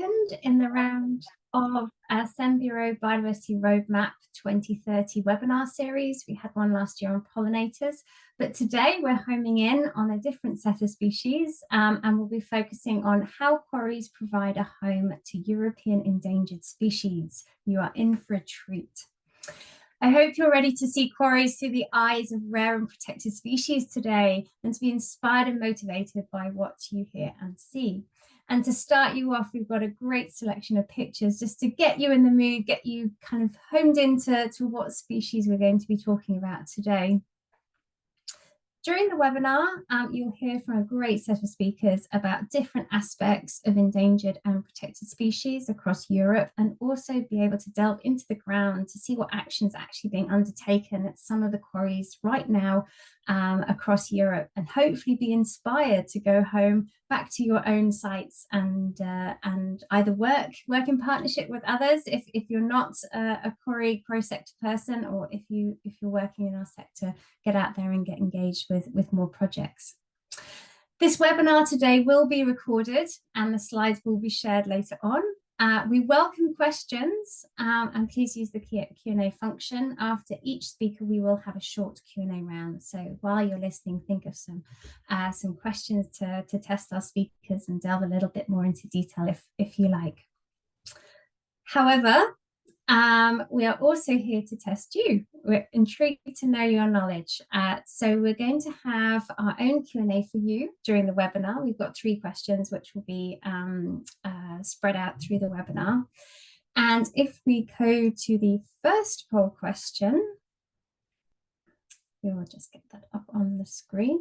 second in the round of our CEMBUREAU Biodiversity Roadmap 2030 webinar series. We had one last year on pollinators, but today we're homing in on a different set of species, and we'll be focusing on how quarries provide a home to European endangered species. You are in for a treat. I hope you're ready to see quarries through the eyes of rare and protected species today, and to be inspired and motivated by what you hear and see. And to start you off, we've got a great selection of pictures just to get you in the mood, get you kind of homed into what species we're going to be talking about today. During the webinar, you'll hear from a great set of speakers about different aspects of endangered and protected species across Europe, and also be able to delve into the ground to see what actions are actually being undertaken at some of the quarries right now across Europe, and hopefully be inspired to go home back to your own sites and either work in partnership with others if you're not a quarry sector person, or if you're working in our sector, get out there and get engaged with more projects. This webinar today will be recorded and the slides will be shared later on. We welcome questions, and please use the Q&A function. After each speaker, we will have a short Q&A round. So while you're listening, think of some questions to test our speakers and delve a little bit more into detail if you like. However, we are also here to test you. We're intrigued to know your knowledge. So we're going to have our own Q&A for you during the webinar. We've got 3 questions which will be spread out through the webinar. And if we go to the first poll question, we will just get that up on the screen.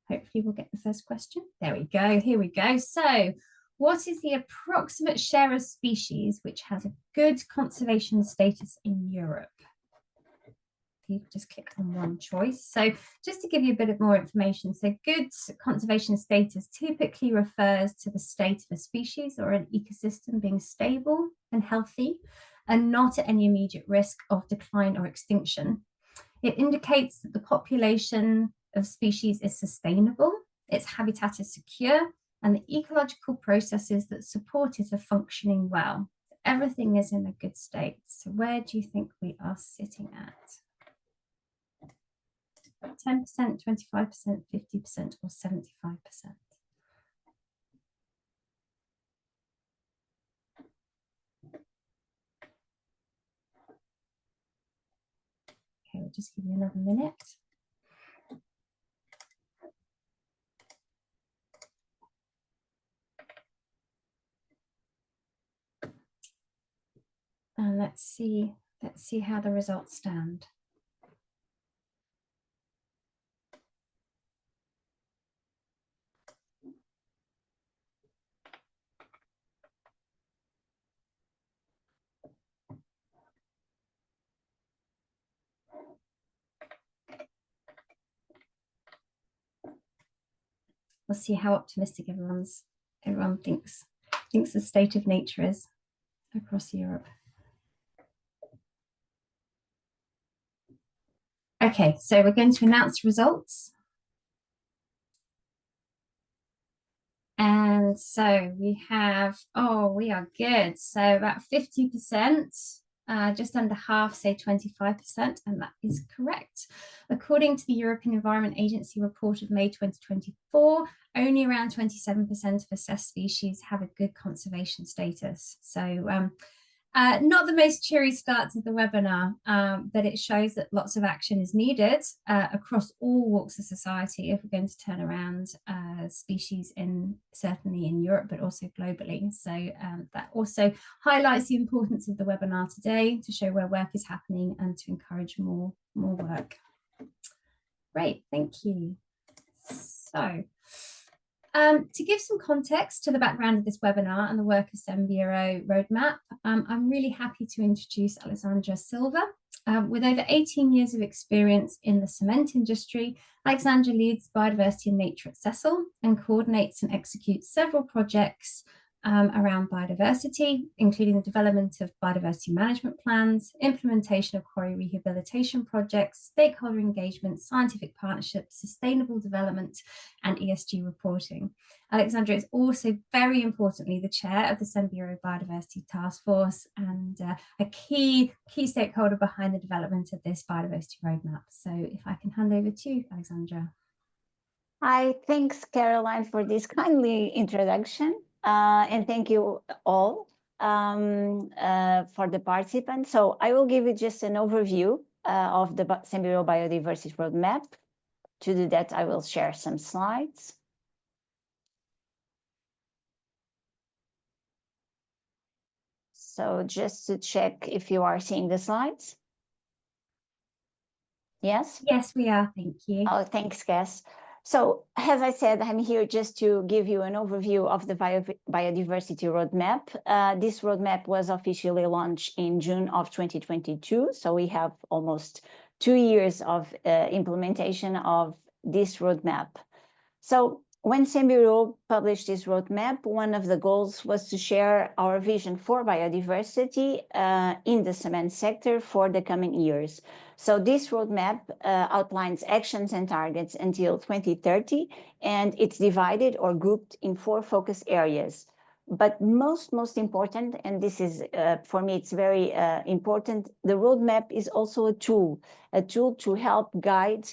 Hopefully we'll get the first question. There we go. Here we go. So what is the approximate share of species which has a good conservation status in Europe? You just click on one choice. So just to give you a bit more information, so good conservation status typically refers to the state of a species or an ecosystem being stable and healthy and not at any immediate risk of decline or extinction. It indicates that the population of species is sustainable, its habitat is secure, and the ecological processes that support it are functioning well. Everything is in a good state. So where do you think we are sitting at? 10%, 25%, 50%, or 75%? Okay, we'll just give you another minute. And let's see how the results stand. We'll see how optimistic everyone thinks the state of nature is across Europe. Okay, so we're going to announce results. And so we have, we are good. So about 50%, just under half, say 25%, and that is correct. According to the European Environment Agency report of May 2024, only around 27% of assessed species have a good conservation status. So not the most cheery start to the webinar, but it shows that lots of action is needed across all walks of society if we're going to turn around species certainly in Europe, but also globally. So that also highlights the importance of the webinar today to show where work is happening and to encourage more work. Great, thank you. So to give some context to the background of this webinar and the work of CEMBUREAU Roadmap, I'm really happy to introduce Alexandra Silva. With over 18 years of experience in the cement industry, Alexandra leads biodiversity and nature at Cecil and coordinates and executes several projects around biodiversity, including the development of biodiversity management plans, implementation of quarry rehabilitation projects, stakeholder engagement, scientific partnerships, sustainable development, and ESG reporting. Alexandra is also, very importantly, the chair of the CEMBUREAU Biodiversity Task Force and a key stakeholder behind the development of this biodiversity roadmap. So if I can hand over to you, Alexandra. Hi, thanks, Caroline, for this kindly introduction. And thank you all for the participants. So I will give you just an overview of the CEMBUREAU Biodiversity Roadmap. To do that, I will share some slides. So just to check if you are seeing the slides. Yes? Yes, we are. Thank you. Oh, thanks, Cass. So, as I said, I'm here just to give you an overview of the biodiversity roadmap. This roadmap was officially launched in June of 2022. So we have almost 2 years of implementation of this roadmap. So when CEMBUREAU published this roadmap, one of the goals was to share our vision for biodiversity in the cement sector for the coming years. So this roadmap outlines actions and targets until 2030, and it's divided or grouped in 4 focus areas. But most important, and this is, for me, it's very important, the roadmap is also a tool to help guide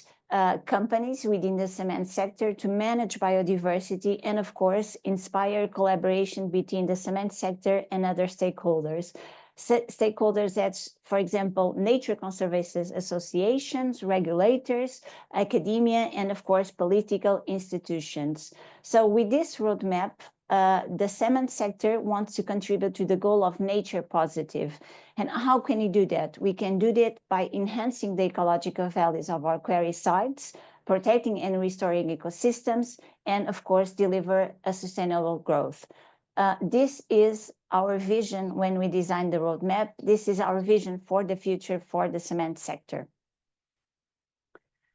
companies within the cement sector to manage biodiversity and, of course, inspire collaboration between the cement sector and other stakeholders. Stakeholders that's, for example, nature conservation associations, regulators, academia, and, of course, political institutions. So with this roadmap, the cement sector wants to contribute to the goal of nature positive. And how can you do that? We can do that by enhancing the ecological values of our quarry sites, protecting and restoring ecosystems, and of course, deliver a sustainable growth. This is our vision when we design the roadmap. This is our vision for the future for the cement sector.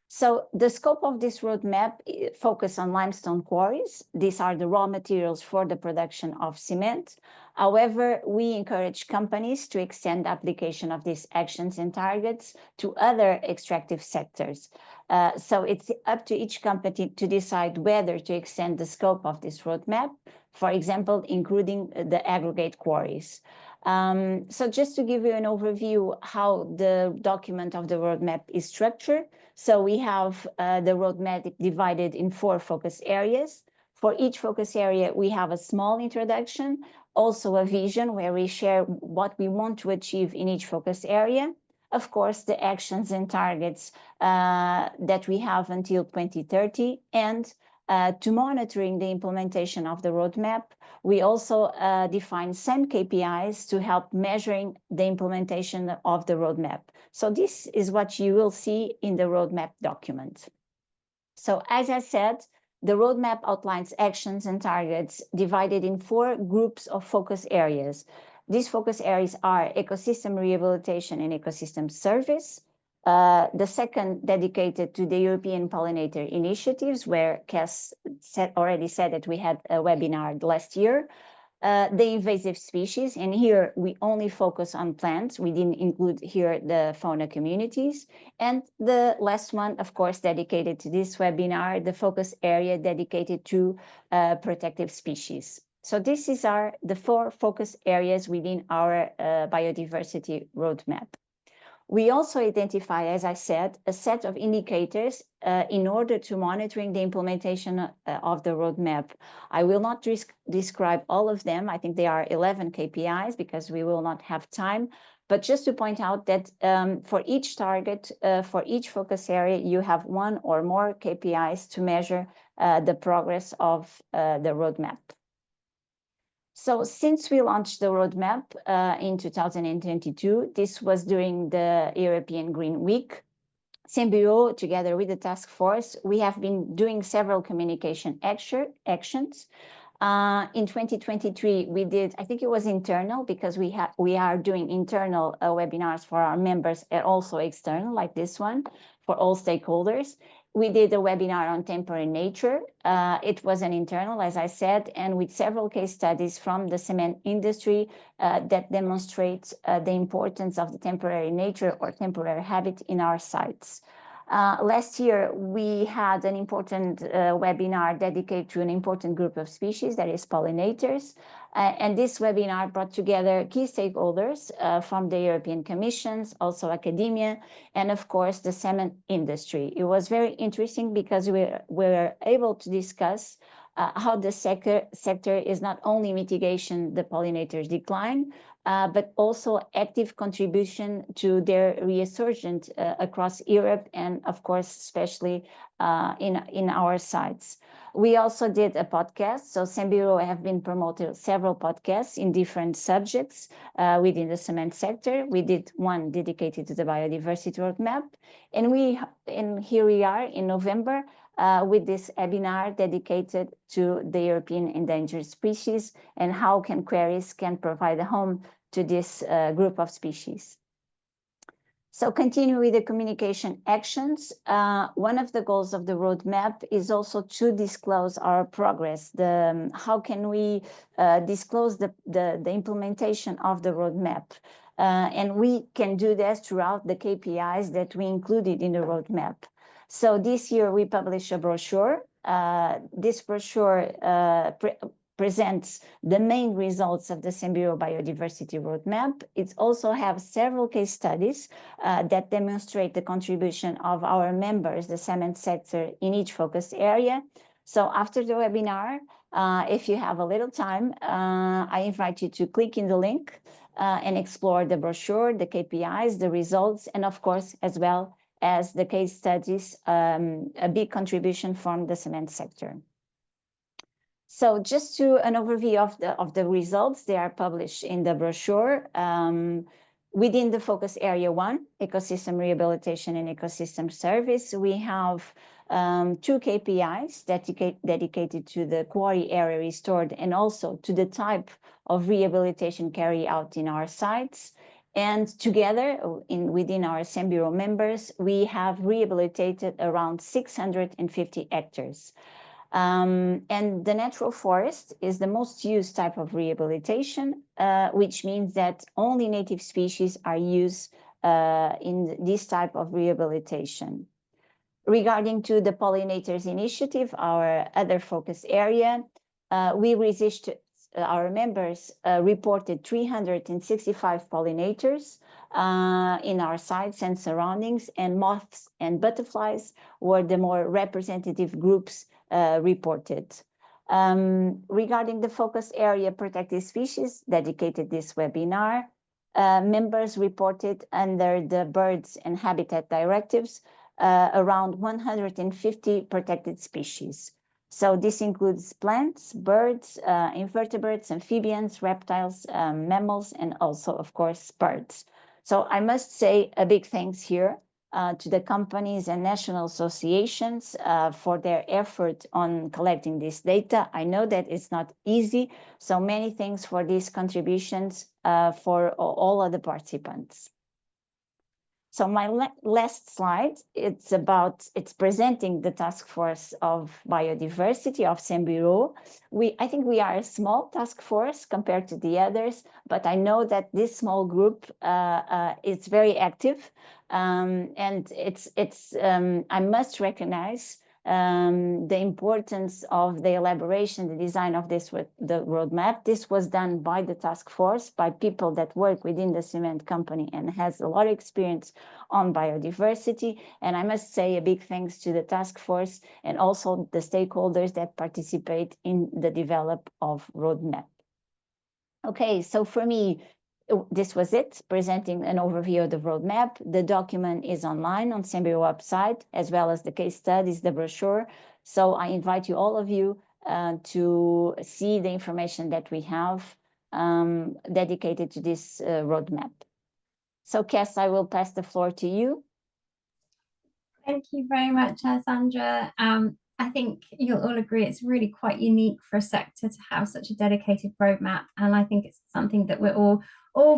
So the scope of this roadmap focuses on limestone quarries. These are the raw materials for the production of cement. However, we encourage companies to extend the application of these actions and targets to other extractive sectors. So it's up to each company to decide whether to extend the scope of this roadmap, for example, including the aggregate quarries. So just to give you an overview how the document of the roadmap is structured. So we have the roadmap divided in 4 focus areas. For each focus area, we have a small introduction, also a vision where we share what we want to achieve in each focus area. Of course, the actions and targets that we have until 2030, and to monitoring the implementation of the roadmap, we also define some KPIs to help measuring the implementation of the roadmap. So this is what you will see in the roadmap document. So as I said, the roadmap outlines actions and targets divided in 4 groups of focus areas. These focus areas are ecosystem rehabilitation and ecosystem service. The second dedicated to the European pollinator initiatives, where Cass already said that we had a webinar last year. The invasive species, and here we only focus on plants. We didn't include here the fauna communities. And the last one, of course, dedicated to this webinar, the focus area dedicated to protective species. So this is the 4 focus areas within our biodiversity roadmap. We also identify, as I said, a set of indicators in order to monitoring the implementation of the roadmap. I will not describe all of them. I think there are 11 KPIs because we will not have time. But just to point out that for each target, for each focus area, you have 1 or more KPIs to measure the progress of the roadmap. So since we launched the roadmap in 2022, this was during the European Green Week, CEMBUREAU, together with the task force, we have been doing several communication actions. In 2023, we did, I think it was internal, because we are doing internal webinars for our members and also external, like this one, for all stakeholders. We did a webinar on temporary nature. It was an internal, as I said, and with several case studies from the cement industry that demonstrates the importance of the temporary nature or temporary habit in our sites. Last year, we had an important webinar dedicated to an important group of species, that is pollinators. And this webinar brought together key stakeholders from the European Commissions, also academia, and of course, the cement industry. It was very interesting because we were able to discuss how the sector is not only mitigation the pollinators' decline, but also active contribution to their resurgence across Europe and, of course, especially in our sites. We also did a podcast. So CEMBUREAU have been promoted several podcasts in different subjects within the cement sector. We did one dedicated to the biodiversity roadmap. And here we are in November with this webinar dedicated to the European endangered species and how Quarries can provide a home to this group of species. So continue with the communication actions. One of the goals of the roadmap is also to disclose our progress. How can we disclose the implementation of the roadmap? And we can do this throughout the KPIs that we included in the roadmap. So this year we published a brochure. This brochure presents the main results of the CEMBUREAU Biodiversity Roadmap. It also has several case studies that demonstrate the contribution of our members, the cement sector, in each focus area. So after the webinar, if you have a little time, I invite you to click in the link and explore the brochure, the KPIs, the results, and of course, as well as the case studies, a big contribution from the cement sector. So just an overview of the results, they are published in the brochure. Within the focus area 1, ecosystem rehabilitation and ecosystem service, we have 2 KPIs dedicated to the quarry area restored and also to the type of rehabilitation carried out in our sites. And together, within our CEMBUREAU members, we have rehabilitated around 650 hectares. And the natural forest is the most used type of rehabilitation, which means that only native species are used in this type of rehabilitation. Regarding to the pollinators initiative, our other focus area, our members reported 365 pollinators in our sites and surroundings, and moths and butterflies were the more representative groups reported. Regarding the focus area protected species dedicated this webinar, members reported under the birds and habitat directives around 150 protected species. So this includes plants, birds, invertebrates, amphibians, reptiles, mammals, and also, of course, birds. So I must say a big thanks here to the companies and national associations for their effort on collecting this data. I know that it's not easy, so many thanks for these contributions for all of the participants. So my last slide, it's presenting the task force of biodiversity of CEMBUREAU. I think we are a small task force compared to the others, but I know that this small group is very active, and I must recognize the importance of the elaboration, the design of the roadmap. This was done by the task force, by people that work within the cement company and has a lot of experience on biodiversity. And I must say a big thanks to the task force and also the stakeholders that participate in the development of roadmap. Okay, so for me, this was it, presenting an overview of the roadmap. The document is online on CEMBUREAU website, as well as the case studies, the brochure. So I invite you, all of you, to see the information that we have dedicated to this roadmap. So Cass, I will pass the floor to you. Thank you very much, Sandra. I think you'll all agree it's really quite unique for a sector to have such a dedicated roadmap. And I think it's something that we're all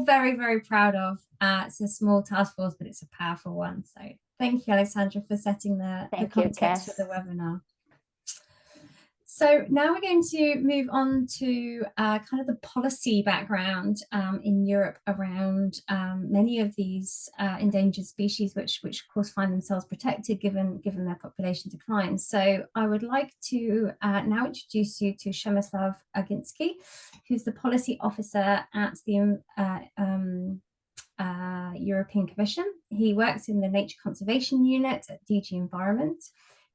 very, very proud of. It's a small task force, but it's a powerful one. So thank you, Alexandra, for setting the Thank you, context for Cass. the webinar. So now we're going to move on to kind of the policy background in Europe around many of these endangered species, which of course find themselves protected given their population decline. So I would like to now introduce you to Przemysław Aginski, who's the policy officer at the European Commission. He works in the Nature Conservation Unit at DG Environment.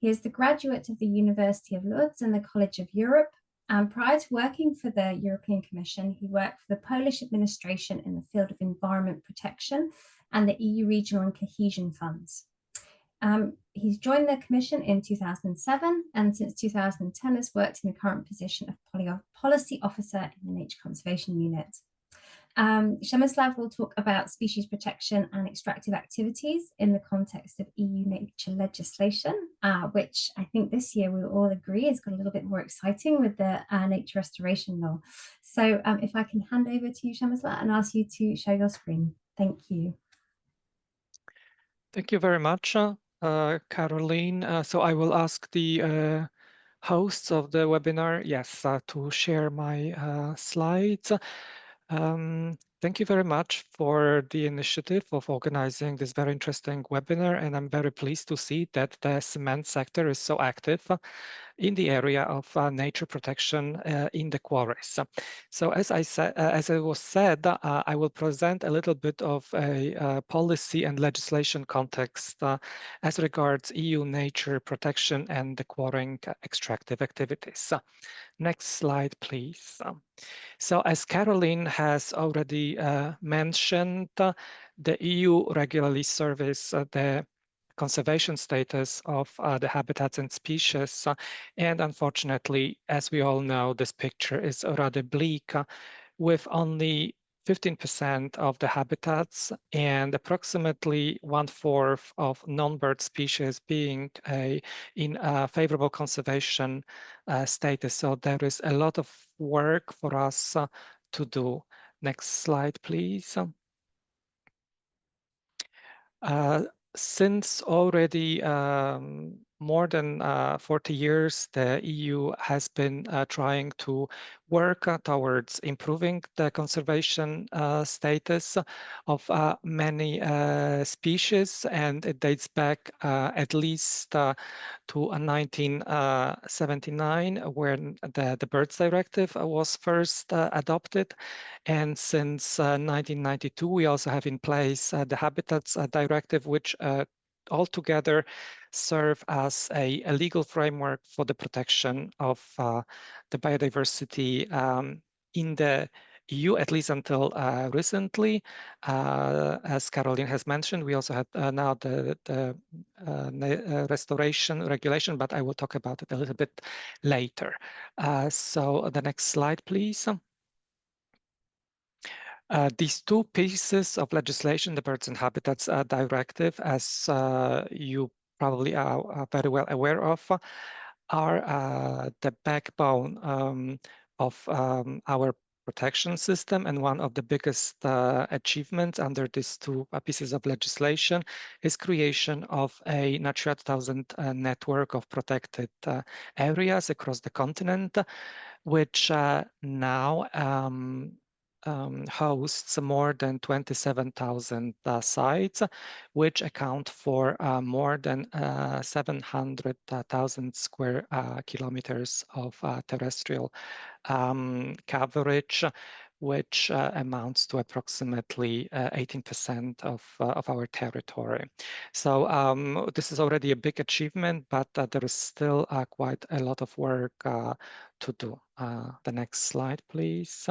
He is the graduate of the University of Lodz and the College of Europe. And prior to working for the European Commission, he worked for the Polish administration in the field of environment protection and the EU regional and cohesion funds. He's joined the Commission in 2007 and since 2010 has worked in the current position of Policy Officer in the Nature Conservation Unit. Przemysław will talk about species protection and extractive activities in the context of EU nature legislation, which I think this year we all agree has got a little bit more exciting with the nature restoration law. So if I can hand over to you, Przemysław, and ask you to show your screen. Thank you. Thank you very much, Caroline. So I will ask the hosts of the webinar, yes, to share my slides. Thank you very much for the initiative of organizing this very interesting webinar, and I'm very pleased to see that the cement sector is so active in the area of nature protection in the quarries. So as it was said, I will present a little bit of a policy and legislation context as regards EU nature protection and the quarrying extractive activities. Next slide, please. So as Caroline has already mentioned, the EU regularly surveys the conservation status of the habitats and species. And unfortunately, as we all know, this picture is rather bleak with only 15% of the habitats and approximately 1/4 of non-bird species being in a favorable conservation status. So there is a lot of work for us to do. Next slide, please. Since already more than 40 years, the EU has been trying to work towards improving the conservation status of many species, and it dates back at least to 1979 when the Birds Directive was first adopted. And since 1992, we also have in place the Habitats Directive, which altogether serve as a legal framework for the protection of the biodiversity in the EU, at least until recently. As Caroline has mentioned, we also have now the restoration regulation, but I will talk about it a little bit later. So the next slide, please. These two pieces of legislation, the Birds and Habitats Directive, as you probably are very well aware of, are the backbone of our protection system, and one of the biggest achievements under these two pieces of legislation is creation of a Natura 2000 network of protected areas across the continent, which now hosts more than 27,000 sites, which account for more than 700,000 square kilometers of terrestrial coverage, which amounts to approximately 18% of our territory. So this is already a big achievement, but there is still quite a lot of work to do. The next slide, please.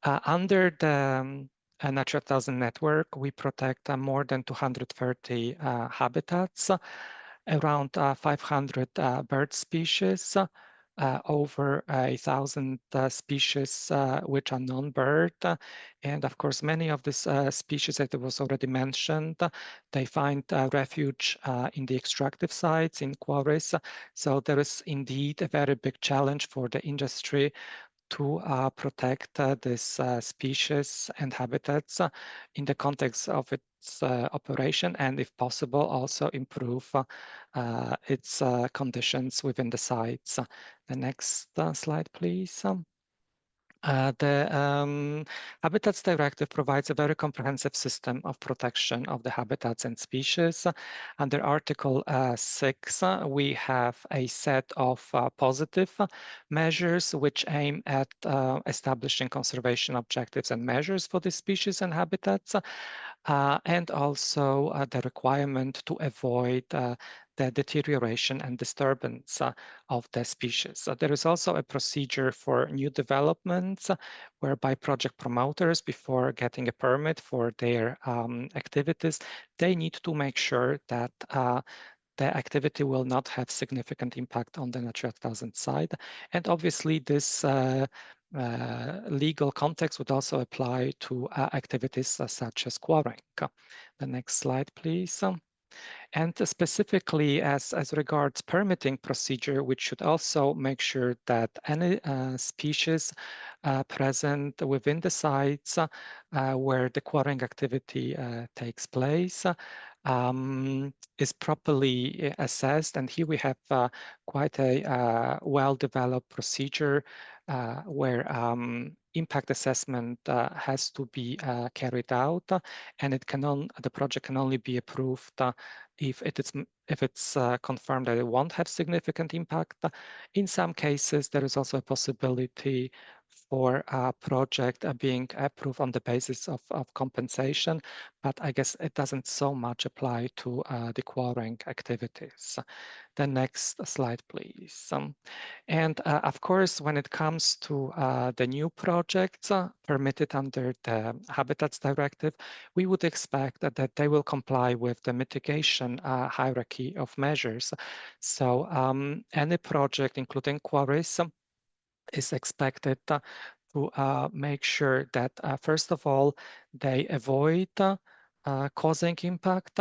Under the Natura 2000 network, we protect more than 230 habitats, around 500 bird species, over 1,000 species which are non-bird. And of course, many of these species that was already mentioned, they find refuge in the extractive sites, in quarries. So there is indeed a very big challenge for the industry to protect this species and habitats in the context of its operation, and if possible, also improve its conditions within the sites. The next slide, please. The Habitats Directive provides a very comprehensive system of protection of the habitats and species. Under Article 6, we have a set of positive measures which aim at establishing conservation objectives and measures for the species and habitats, and also the requirement to avoid the deterioration and disturbance of the species. There is also a procedure for new developments whereby project promoters, before getting a permit for their activities, they need to make sure that the activity will not have significant impact on the Natura 2000 side. And obviously this legal context would also apply to activities such as quarrying. The next slide, please. And specifically as regards permitting procedure, which should also make sure that any species present within the sites where the quarrying activity takes place is properly assessed. And here we have quite a well-developed procedure where impact assessment has to be carried out, and the project can only be approved if it's confirmed that it won't have significant impact. In some cases, there is also a possibility for a project being approved on the basis of compensation, but I guess it doesn't so much apply to the quarrying activities. The next slide, please. And of course, when it comes to the new projects permitted under the Habitats Directive, we would expect that they will comply with the mitigation hierarchy of measures. So any project, including quarries, is expected to make sure that, first of all, they avoid causing impact.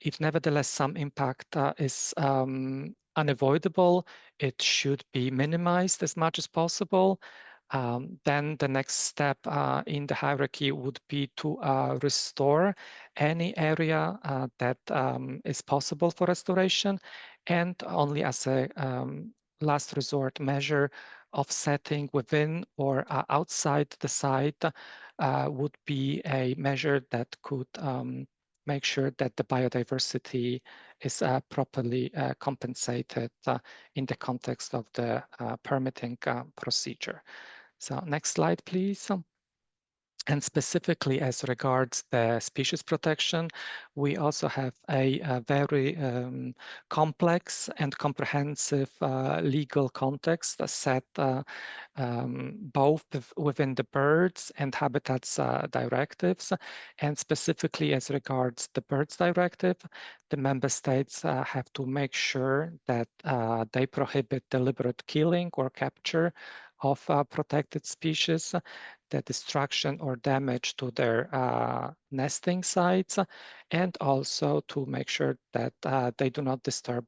If nevertheless some impact is unavoidable, it should be minimized as much as possible. Then the next step in the hierarchy would be to restore any area that is possible for restoration, and only as a last resort measure, offsetting within or outside the site would be a measure that could make sure that the biodiversity is properly compensated in the context of the permitting procedure. So next slide, please. And specifically as regards the species protection, we also have a very complex and comprehensive legal context set both within the birds and habitats directives. And specifically as regards the birds directive, the member states have to make sure that they prohibit deliberate killing or capture of protected species, the destruction or damage to their nesting sites, and also to make sure that they do not disturb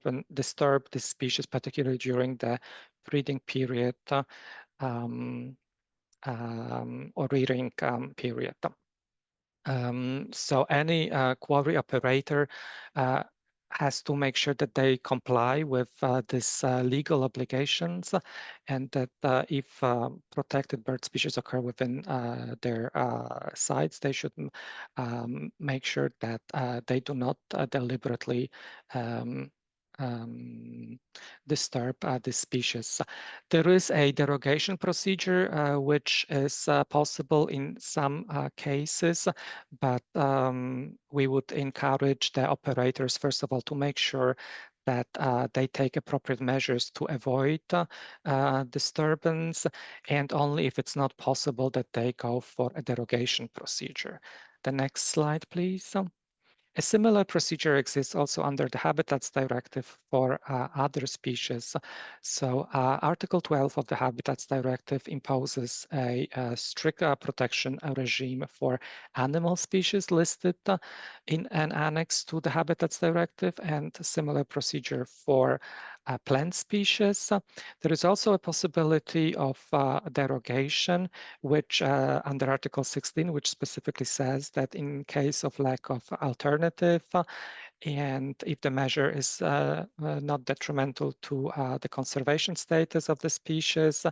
the species, particularly during the breeding period or rearing period. So any quarry operator has to make sure that they comply with these legal obligations, and that if protected bird species occur within their sites, they should make sure that they do not deliberately disturb the species. There is a derogation procedure which is possible in some cases, but we would encourage the operators, first of all, to make sure that they take appropriate measures to avoid disturbance, and only if it's not possible that they go for a derogation procedure. The next slide, please. A similar procedure exists also under the Habitats Directive for other species. So Article 12 of the Habitats Directive imposes a strict protection regime for animal species listed in an annex to the Habitats Directive, and a similar procedure for plant species. There is also a possibility of derogation, which under Article 16, which specifically says that in case of lack of alternative, and if the measure is not detrimental to the conservation status of the species,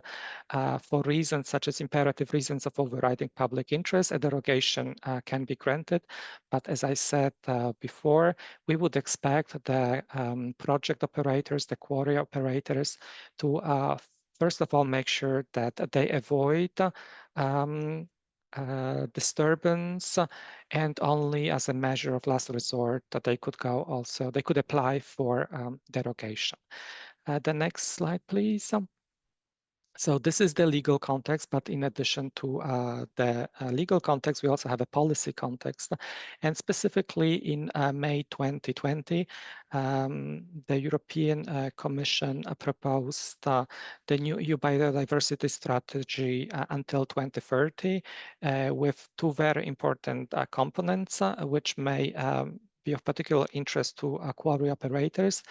for reasons such as imperative reasons of overriding public interest, a derogation can be granted. But as I said before, we would expect the project operators, the quarry operators, to first of all make sure that they avoid disturbance, and only as a measure of last resort that they could apply for derogation. The next slide, please. So this is the legal context, but in addition to the legal context, we also have a policy context. And specifically in May 2020, the European Commission proposed the new EU biodiversity strategy until 2030 with two very important components, which may be of particular interest to quarry operators.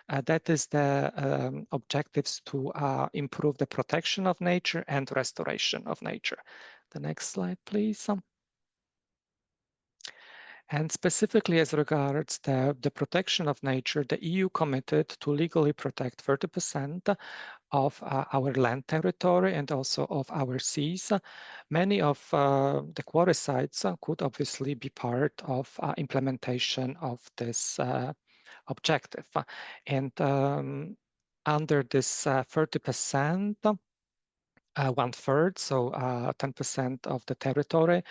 That is the objectives to improve the protection of nature and restoration of nature. The next slide, please. And specifically as regards the protection of nature, the EU committed to legally protect 30% of our land territory and also of our seas. Many of the quarry sites could obviously be part of implementation of this objective. And under this 30%, 1/3, so 10% of the territory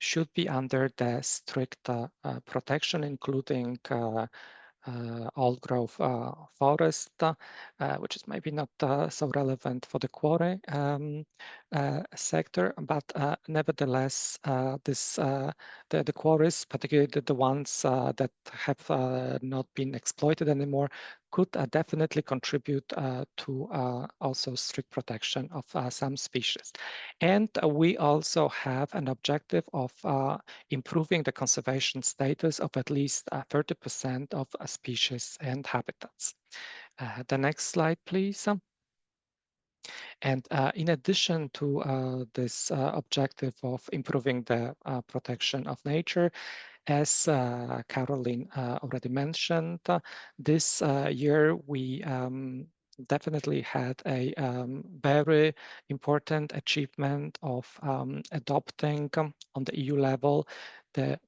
should be under the strict protection, including old growth forest, which is maybe not so relevant for the quarry sector, but nevertheless, the quarries, particularly the ones that have not been exploited anymore, could definitely contribute to also strict protection of some species. And we also have an objective of improving the conservation status of at least 30% of species and habitats. The next slide, please. And in addition to this objective of improving the protection of nature, as Caroline already mentioned, this year we definitely had a very important achievement of adopting on the EU level the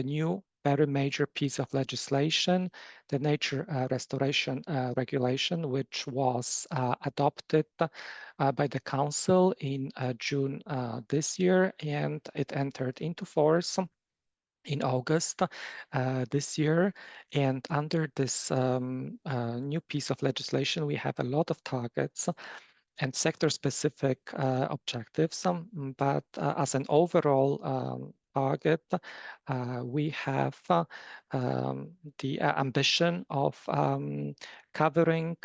new very major piece of legislation, the Nature Restoration Regulation, which was adopted by the Council in June this year, and it entered into force in August this year. And under this new piece of legislation, we have a lot of targets and sector-specific objectives, but as an overall target, we have the ambition of covering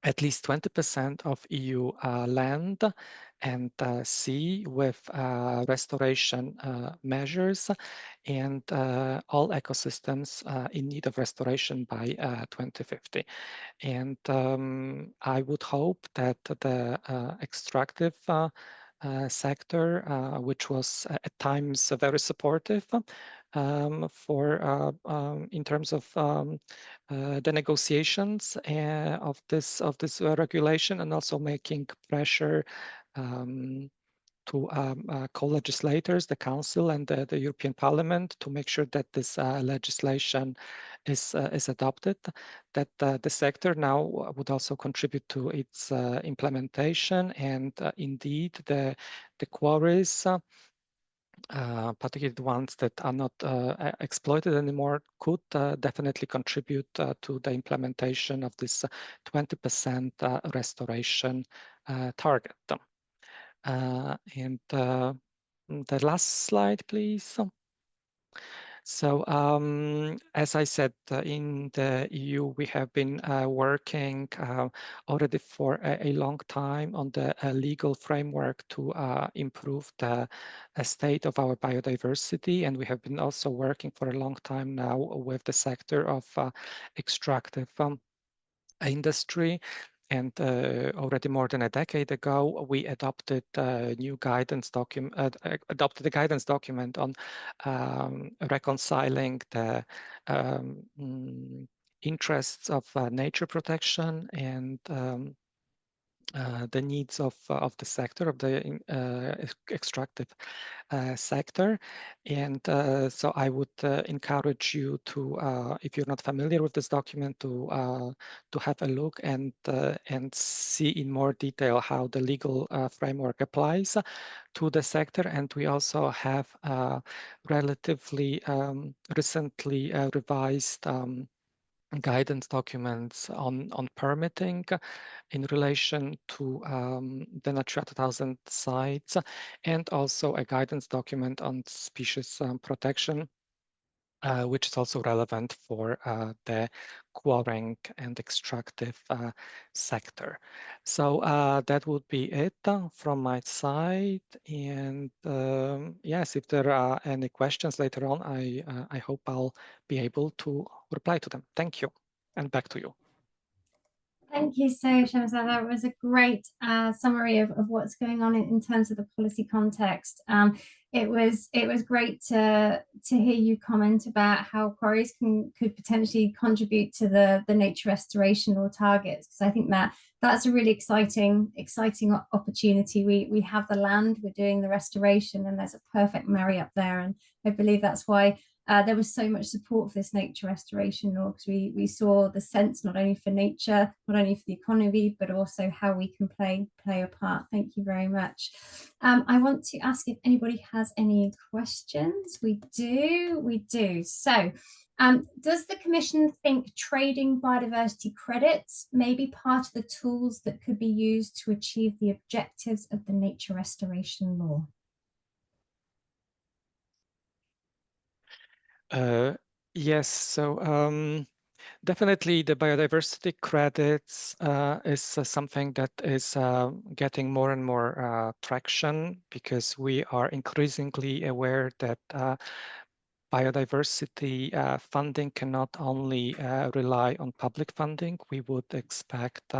at least 20% of EU land and sea with restoration measures, and all ecosystems in need of restoration by 2050. And I would hope that the extractive sector, which was at times very supportive in terms of the negotiations of this regulation, and also making pressure to co-legislators, the Council and the European Parliament, to make sure that this legislation is adopted, that the sector now would also contribute to its implementation. And indeed, the quarries, particularly the ones that are not exploited anymore, could definitely contribute to the implementation of this 20% restoration target. And the last slide, please. So as I said, in the EU, we have been working already for a long time on the legal framework to improve the state of our biodiversity. And we have been also working for a long time now with the sector of extractive industry. And already more than a decade ago, we adopted a new guidance document, adopted a guidance document on reconciling the interests of nature protection and the needs of the sector, of the extractive sector. And so I would encourage you to, if you're not familiar with this document, to have a look and see in more detail how the legal framework applies to the sector. And we also have relatively recently revised guidance documents on permitting in relation to the Natura 2000 sites, and also a guidance document on species protection, which is also relevant for the quarrying and extractive sector. So that would be it from my side. And yes, if there are any questions later on, I hope I'll be able to reply to them. Thank you. And back to you. Thank you so much, Shamsa. That was a great summary of what's going on in terms of the policy context. It was great to hear you comment about how quarries could potentially contribute to the nature restoration or targets, because I think that's a really exciting opportunity. We have the land, we're doing the restoration, and there's a perfect marry up there. And I believe that's why there was so much support for this nature restoration law, because we saw the sense not only for nature, not only for the economy, but also how we can play a part. Thank you very much. I want to ask if anybody has any questions. We do. So does the Commission think trading biodiversity credits may be part of the tools that could be used to achieve the objectives of the nature restoration law? Yes, so definitely the biodiversity credits is something that is getting more and more traction, because we are increasingly aware that biodiversity funding cannot only rely on public funding. We would expect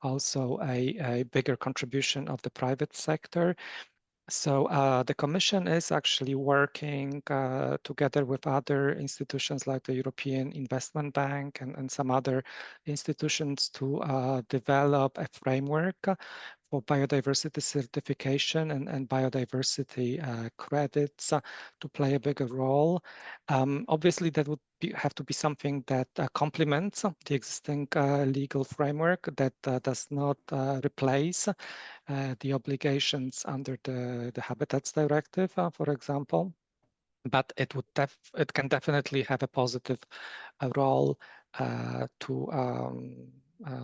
also a bigger contribution of the private sector. So the Commission is actually working together with other institutions like the European Investment Bank and some other institutions to develop a framework for biodiversity certification and biodiversity credits to play a bigger role. Obviously, that would have to be something that complements the existing legal framework, that does not replace the obligations under the Habitats Directive, for example. But it can definitely have a positive role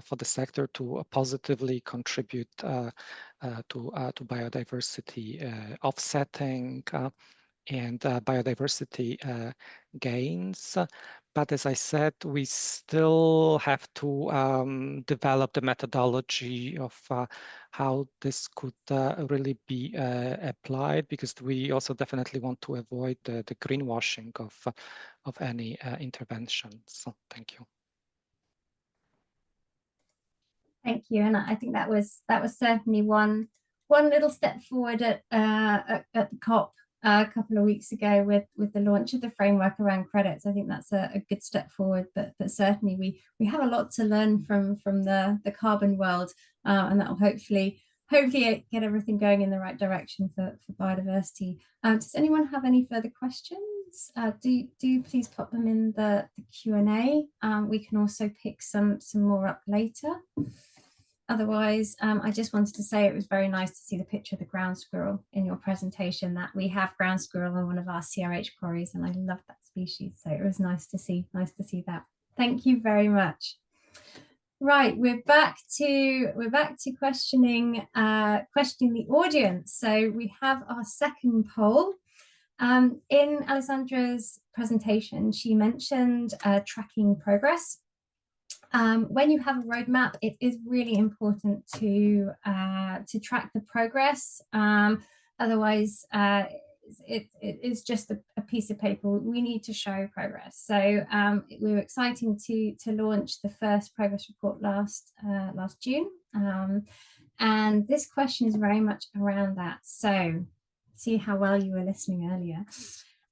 for the sector to positively contribute to biodiversity offsetting and biodiversity gains. But as I said, we still have to develop the methodology of how this could really be applied, because we also definitely want to avoid the greenwashing of any interventions. So thank you. Thank you, and I think that was certainly one little step forward at the COP a couple of weeks ago with the launch of the framework around credits. I think that's a good step forward, but certainly we have a lot to learn from the carbon world, and that will hopefully get everything going in the right direction for biodiversity. Does anyone have any further questions? Do please pop them in the Q&A. We can also pick some more up later. Otherwise, I just wanted to say it was very nice to see the picture of the ground squirrel in your presentation. That we have ground squirrel on one of our CRH quarries, and I love that species. So it was nice to see that. Thank you very much. Right, we're back to questioning the audience. So we have our second poll. In Alessandra's presentation, she mentioned tracking progress. When you have a roadmap, it is really important to track the progress. Otherwise, it is just a piece of paper. We need to show progress. So we were exciting to launch the first progress report last June. And this question is very much around that. So see how well you were listening earlier.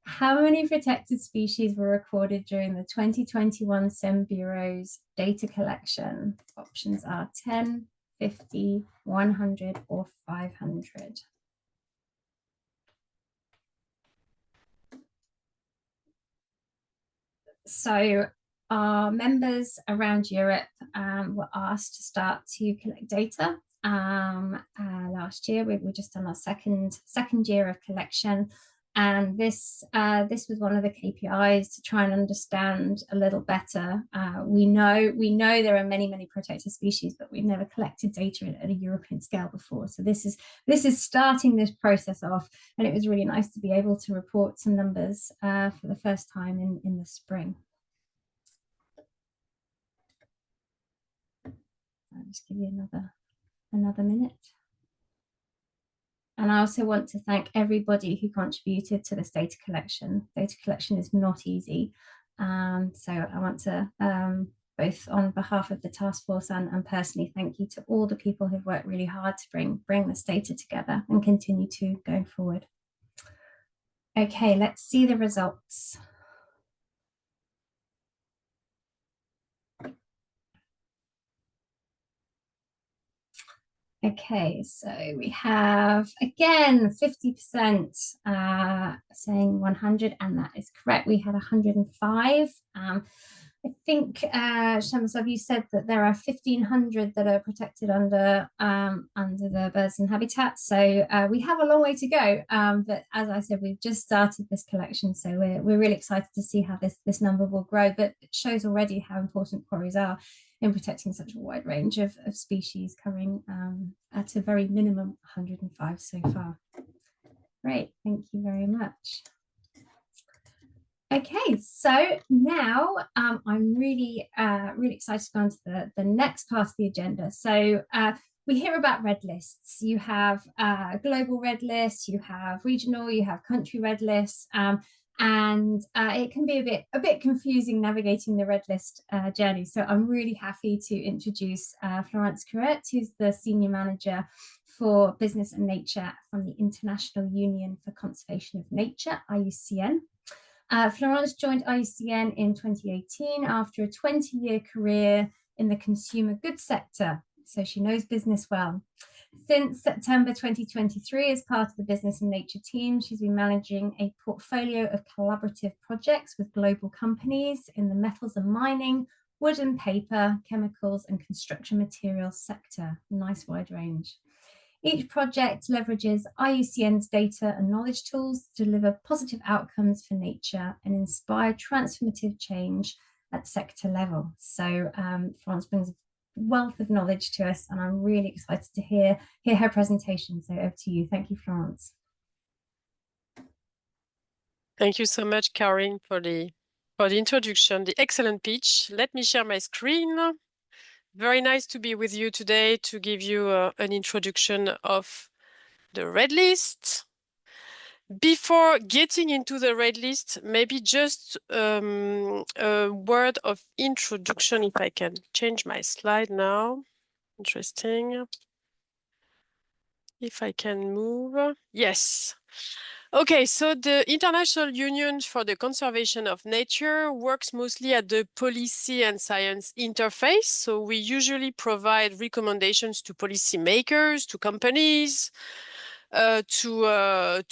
How many protected species were recorded during the 2021 CEMBUREAU's data collection? Options are 10, 50, 100, or 500. So our members around Europe were asked to start to collect data. Last year, we've just done our second year of collection. And this was one of the KPIs to try and understand a little better. We know there are many protected species, but we've never collected data at a European scale before. So this is starting this process off, and it was really nice to be able to report some numbers for the first time in the spring. I'll just give you another minute. And I also want to thank everybody who contributed to this data collection. Data collection is not easy. So I want to, both on behalf of the task force and personally, thank you to all the people who've worked really hard to bring this data together and continue to going forward. Okay, let's see the results. Okay, so we have, again, 50% saying 100, and that is correct. We had 105. I think, Shamasav, you said that there are 1,500 that are protected under the birds and habitat. So we have a long way to go. But as I said, we've just started this collection, so we're really excited to see how this number will grow. But it shows already how important quarries are in protecting such a wide range of species, covering at a very minimum 105 so far. Great, thank you very much. Okay, so now I'm really excited to go on to the next part of the agenda. So we hear about red lists. You have global red lists, you have regional, you have country red lists, and it can be a bit confusing navigating the red list journey. So I'm really happy to introduce Florence Curet, who's the Senior Manager for Business and Nature from the International Union for Conservation of Nature, IUCN. Florence joined IUCN in 2018 after a 20-year career in the consumer goods sector, so she knows business well. Since September 2023, as part of the Business and Nature team, she's been managing a portfolio of collaborative projects with global companies in the metals and mining, wood and paper, chemicals and construction materials sector. Nice wide range. Each project leverages IUCN's data and knowledge tools to deliver positive outcomes for nature and inspire transformative change at sector level. So Florence brings a wealth of knowledge to us, and I'm really excited to hear her presentation. So over to you. Thank you, Florence. Thank you so much, Karin, for the introduction, the excellent pitch. Let me share my screen. Very nice to be with you today to give you an introduction of the red list. Before getting into the red list, maybe just a word of introduction, if I can change my slide now. Interesting. If I can move. Yes. Okay, so the International Union for the Conservation of Nature works mostly at the policy and science interface. So we usually provide recommendations to policymakers, to companies, to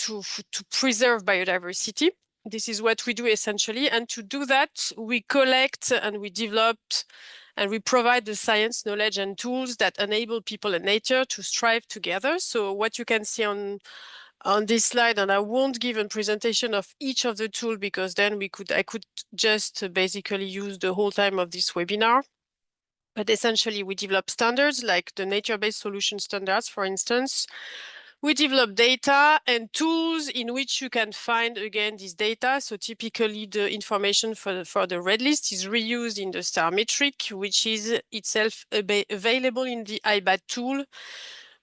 preserve biodiversity. This is what we do essentially. And to do that, we collect and we develop and we provide the science, knowledge, and tools that enable people and nature to strive together. So what you can see on this slide, and I won't give a presentation of each of the tools because then I could just basically use the whole time of this webinar. But essentially, we develop standards like the nature-based solution standards, for instance. We develop data and tools in which you can find, again, this data. So typically the information for the red list is reused in the star metric, which is itself available in the IBAT tool,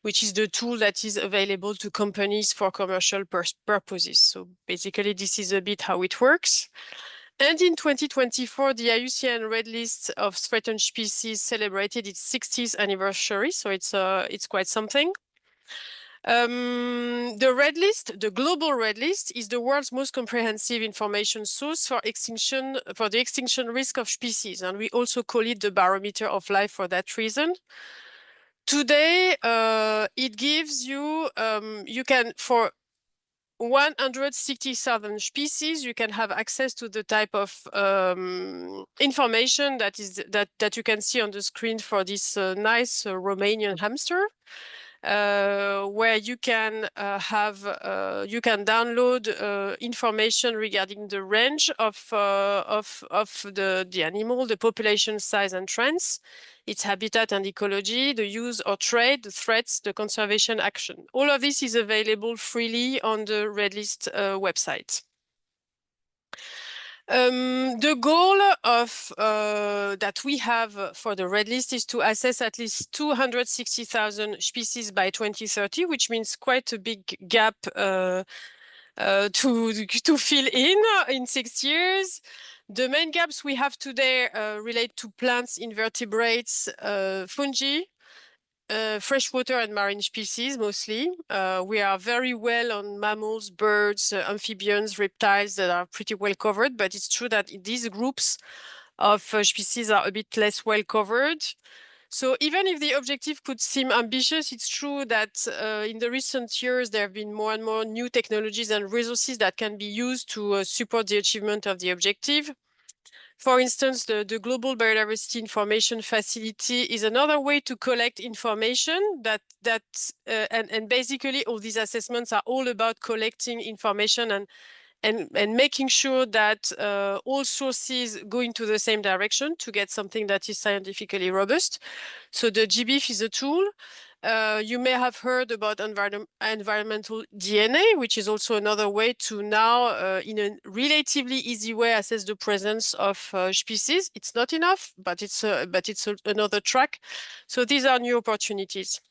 which is the tool that is available to companies for commercial purposes. So basically, this is a bit how it works. And in 2024, the IUCN Red List of Threatened Species celebrated its 60th anniversary, so it's quite something. The Red List, the global Red List, is the world's most comprehensive information source for the extinction risk of species, and we also call it the barometer of life for that reason. Today, it gives you, you can, for 160,000 species, you can have access to the type of information that you can see on the screen for this nice Romanian hamster. Where you can you can download information regarding the range of the animal, the population size and trends, its habitat and ecology, the use or trade, the threats, the conservation action. All of this is available freely on the Red List website. The goal of that we have for the Red List is to assess at least 260,000 species by 2030, which means quite a big gap to fill in 6 years. The main gaps we have today relate to plants, invertebrates, fungi, freshwater and marine species mostly. We are very well on mammals, birds, amphibians, reptiles that are pretty well covered, but it's true that these groups of species are a bit less well covered. So even if the objective could seem ambitious, it's true that in the recent years, there have been more and more new technologies and resources that can be used to support the achievement of the objective. For instance, the Global Biodiversity Information Facility is another way to collect information and basically all these assessments are all about collecting information and making sure that all sources go into the same direction to get something that is scientifically robust. So the GBIF is a tool. You may have heard about environmental DNA, which is also another way to now, in a relatively easy way, assess the presence of species. It's not enough, but it's another track. So these are new opportunities.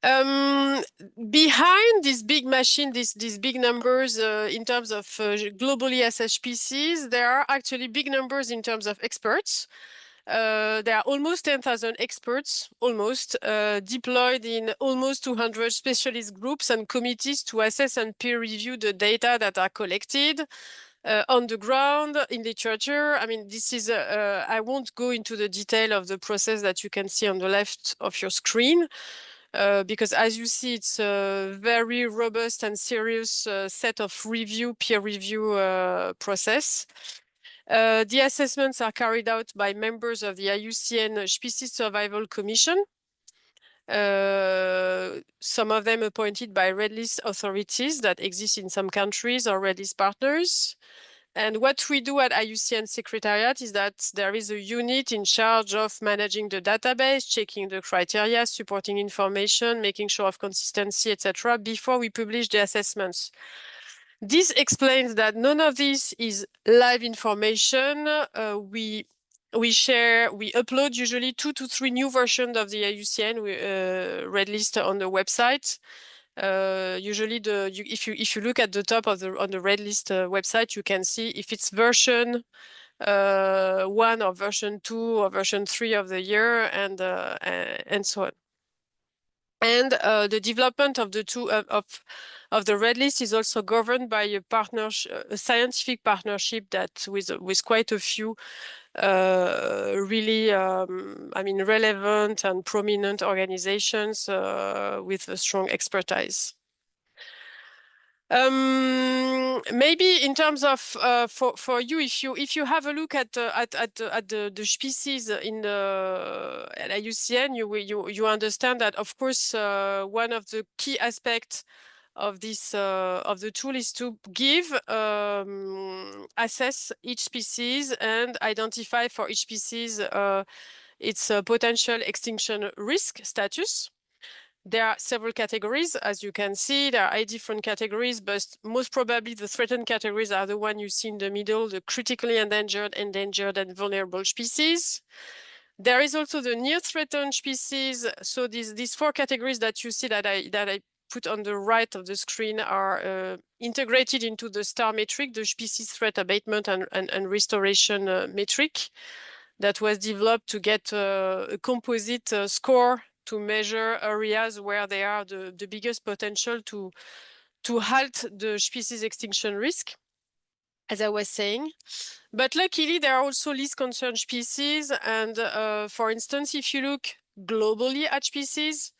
Behind this big machine, these big numbers in terms of globally assessed species, there are actually big numbers in terms of experts. There are almost 10,000 experts, deployed in almost 200 specialist groups and committees to assess and peer review the data that are collected on the ground, in literature. I mean, this is, I won't go into the detail of the process that you can see on the left of your screen, because as you see, it's a very robust and serious set of peer review process. The assessments are carried out by members of the IUCN Species Survival Commission, some of them appointed by Red List authorities that exist in some countries or Red List partners. And what we do at IUCN Secretariat is that there is a unit in charge of managing the database, checking the criteria, supporting information, making sure of consistency, etc., before we publish the assessments. This explains that none of this is live information. We upload usually 2 to 3 new versions of the IUCN Red List on the website. Usually, if you look at the top of on the Red List website, you can see if it's version 1 or version 2 or version 3 of the year, and so on. And the development of of the Red List is also governed by a scientific partnership that with quite a few really, I mean, relevant and prominent organizations with a strong expertise. Maybe in terms of for you, if you have a look at the species in the at IUCN, you understand that, of course, one of the key aspects of this of the tool is to assess each species and identify for each species its potential extinction risk status. There are several categories, as you can see. There are 8 different categories, but most probably the threatened categories are the one you see in the middle, the critically endangered, endangered, and vulnerable species. There is also the near threatened species. So these 4 categories that you see that I put on the right of the screen are integrated into the STAR metric, the species threat abatement and restoration metric that was developed to get a composite score to measure areas where there are the biggest potential to halt the species extinction risk, as I was saying. But luckily, there are also least concerned species. And for instance, if you look globally at species,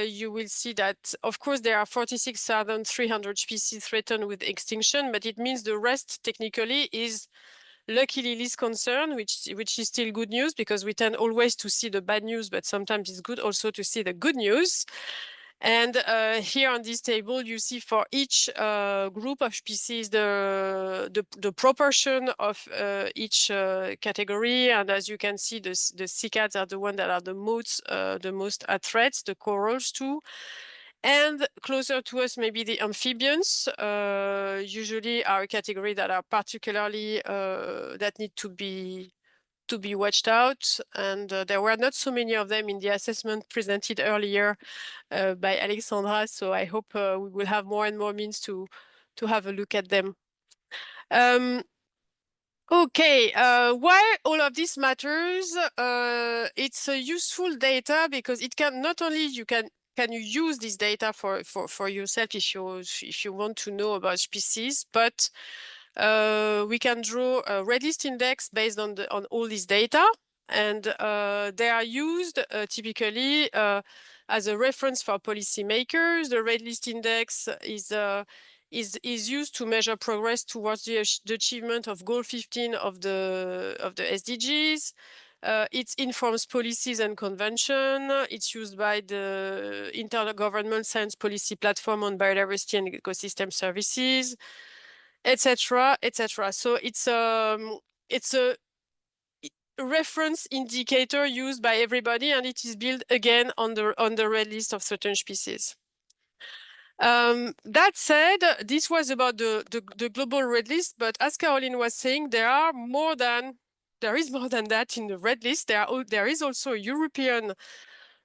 you will see that, of course, there are 46,300 species threatened with extinction, but it means the rest technically is luckily least concerned, which is still good news, because we tend always to see the bad news, but sometimes it's good also to see the good news. And here on this table, you see for each group of species the proportion of each category. And as you can see, the cicads are the ones that are the most at threat, the corals too. And closer to us, maybe the amphibians, usually are a category that are particularly, that need to be watched out. And there were not so many of them in the assessment presented earlier by Alexandra. So I hope we will have more and more means to have a look at them. Okay, why all of this matters? It's a useful data because it can not only can you use this data for yourself if you want to know about species, but we can draw a red list index based on all this data, and they are used typically as a reference for policymakers. The red list index is used to measure progress towards the achievement of Goal 15 of the SDGs. It informs policies and convention. It's used by the Intergovernmental Science Policy Platform on Biodiversity and Ecosystem Services, etc., etc. So it's a reference indicator used by everybody, and it is built again on the red list of certain species. That said, this was about the global red list, but as Caroline was saying, there is more than that in the red list. There is also a European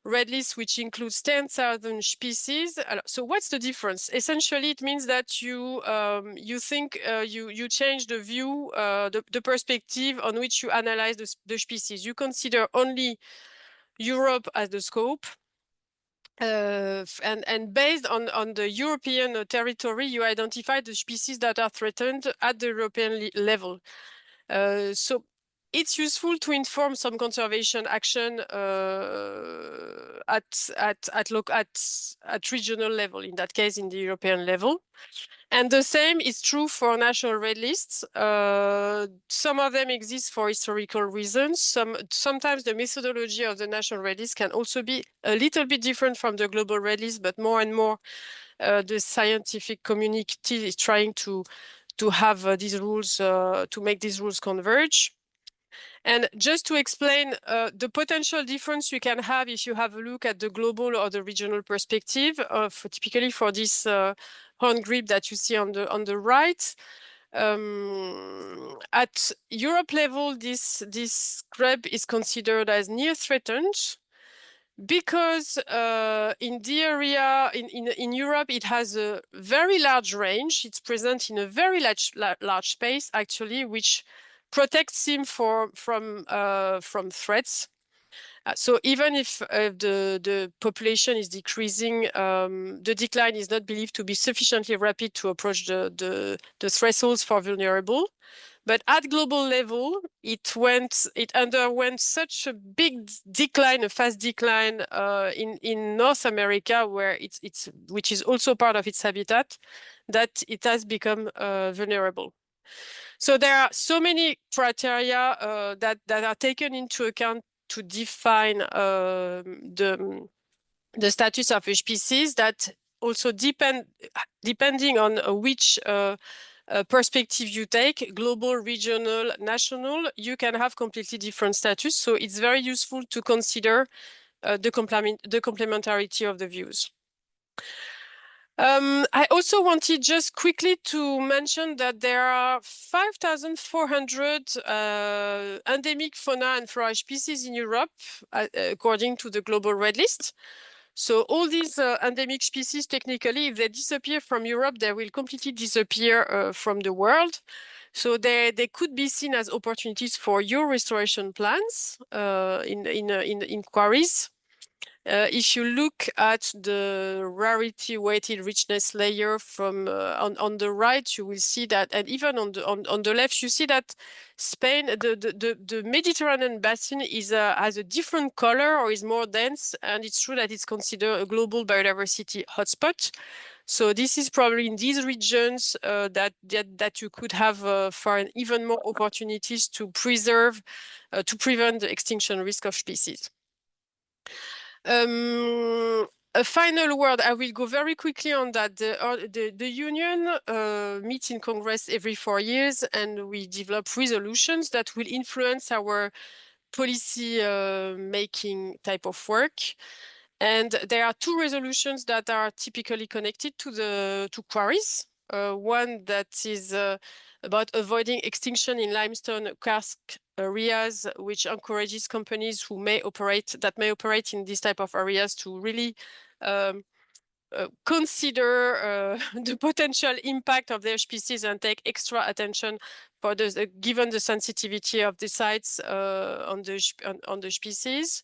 red list, which includes 10,000 species. So what's the difference? Essentially, it means that you change the view, the perspective on which you analyze the species. You consider only Europe as the scope. And based on the European territory, you identify the species that are threatened at the European level. So it's useful to inform some conservation action at regional level, in that case, in the European level. And the same is true for national red lists. Some of them exist for historical reasons. Sometimes the methodology of the national red list can also be a little bit different from the global red list, but more and more the scientific community is trying to have these rules, to make these rules converge. And just to explain the potential difference you can have if you have a look at the global or the regional perspective, typically for this horn grip that you see on the right. At Europe level, this grub is considered as near threatened, because in the area in Europe, it has a very large range. It's present in a very large space, actually, which protects him from threats. So even if the population is decreasing, the decline is not believed to be sufficiently rapid to approach the thresholds for vulnerable. But at global level, it underwent such a big decline, a fast decline in North America, where which is also part of its habitat, that it has become vulnerable. So there are so many criteria that are taken into account to define the status of a species, that also depending on which perspective you take, global, regional, national, you can have completely different status. So it's very useful to consider the complementarity of the views. I also wanted just quickly to mention that there are 5,400 endemic fauna and flora species in Europe, according to the Global Red List. So all these endemic species, technically, if they disappear from Europe, they will completely disappear from the world. So they could be seen as opportunities for your restoration plans in quarries. If you look at the rarity weighted richness layer from on the right, you will see that, and even on the left, you see that Spain, the Mediterranean basin is has a different color or is more dense, and it's true that it's considered a global biodiversity hotspot. So this is probably in these regions that you could have for even more opportunities to preserve, to prevent the extinction risk of species. A final word, I will go very quickly on that. The union meets in Congress every 4 years, and we develop resolutions that will influence our policy making type of work. And there are 2 resolutions that are typically connected to quarries. One that is about avoiding extinction in limestone karst areas, which encourages companies who may operate in this type of areas to really consider the potential impact of their species and take extra attention for given the sensitivity of the sites on the species.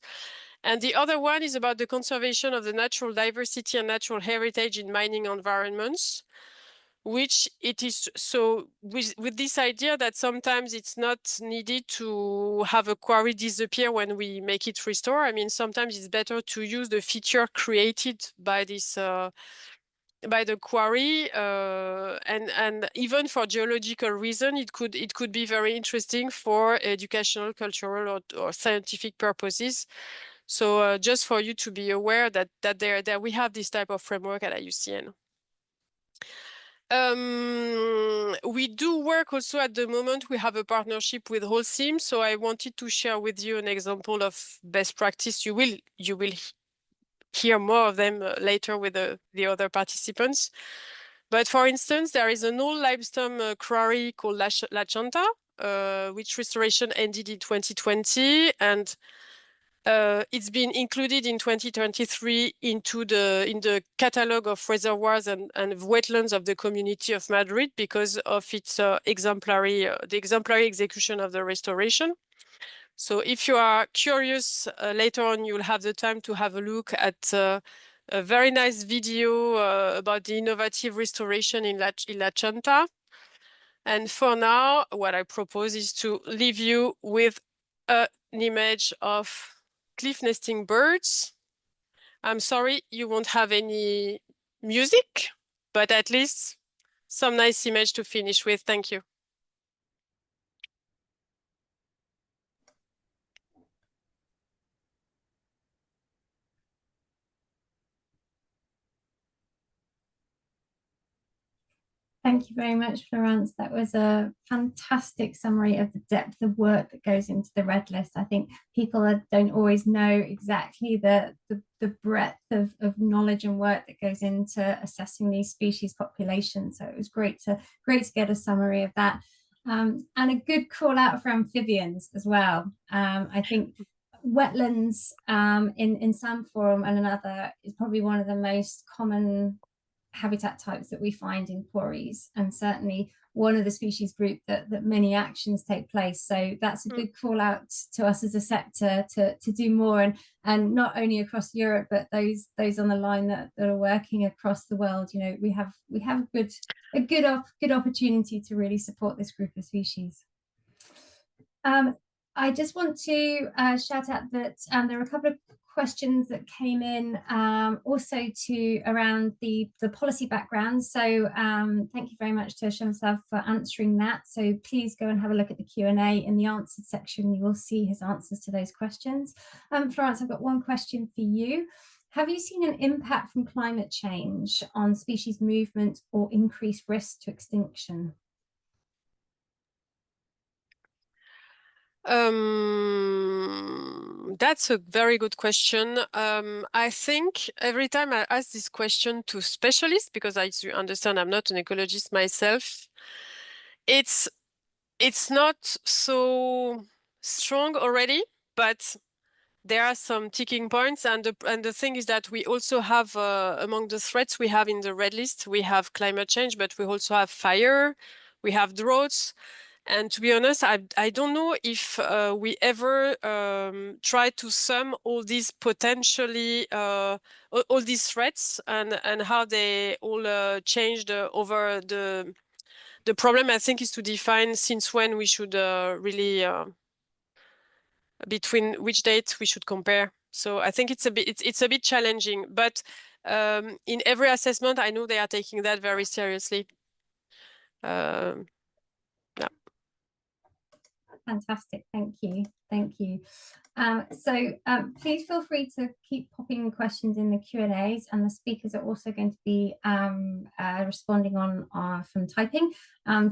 And the other one is about the conservation of the natural diversity and natural heritage in mining environments, which it is so with this idea that sometimes it's not needed to have a quarry disappear when we make it restore. I mean, sometimes it's better to use the feature created by this by the quarry, and even for geological reason, it could be very interesting for educational, cultural, or scientific purposes. So just for you to be aware that we have this type of framework at IUCN. We do work also at the moment. We have a partnership with Holcim, so I wanted to share with you an example of best practice. You will hear more of them later with the other participants. But for instance, there is an old limestone quarry called La Chanta, which restoration ended in 2020, and it's been included in 2023 in the catalog of reservoirs and wetlands of the community of Madrid because of its exemplary execution of the restoration. So if you are curious, later on you'll have the time to have a look at a very nice video about the innovative restoration in La Chanta. And for now, what I propose is to leave you with an image of cliff nesting birds. I'm sorry you won't have any music, but at least some nice image to finish with. Thank you. Thank you very much, Florence. That was a fantastic summary of the depth of work that goes into the Red List. I think people don't always know exactly the breadth of knowledge and work that goes into assessing these species populations. So it was great to get a summary of that. And a good call out for amphibians as well. I think wetlands in some form and another is probably one of the most common habitat types that we find in quarries, and certainly one of the species group that many actions take place. So that's a good call out to us as a sector to do more, and not only across Europe, but those on the line that are working across the world. You know, we have a good opportunity to really support this group of species. I just want to shout out that there are a couple of questions that came in also around the policy background. So thank you very much to Shemsav for answering that. So please go and have a look at the Q&A in the answered section. You will see his answers to those questions. Florence, I've got one question for you. Have you seen an impact from climate change on species movement or increased risk to extinction? That's a very good question. I think every time I ask this question to specialists, because I understand I'm not an ecologist myself, it's not so strong already, but there are some ticking points, and the thing is that we also have among the threats we have in the red list, we have climate change, but we also have fire, we have droughts. And to be honest, I don't know if we ever try to sum all these potentially all these threats and how they all changed over the problem. I think is to define since when we should really between which dates we should compare. So I think it's a bit challenging, but in every assessment, I know they are taking that very seriously. Yeah. Fantastic, thank you, thank you. Please feel free to keep popping questions in the Q&As, and the speakers are also going to be responding on from typing.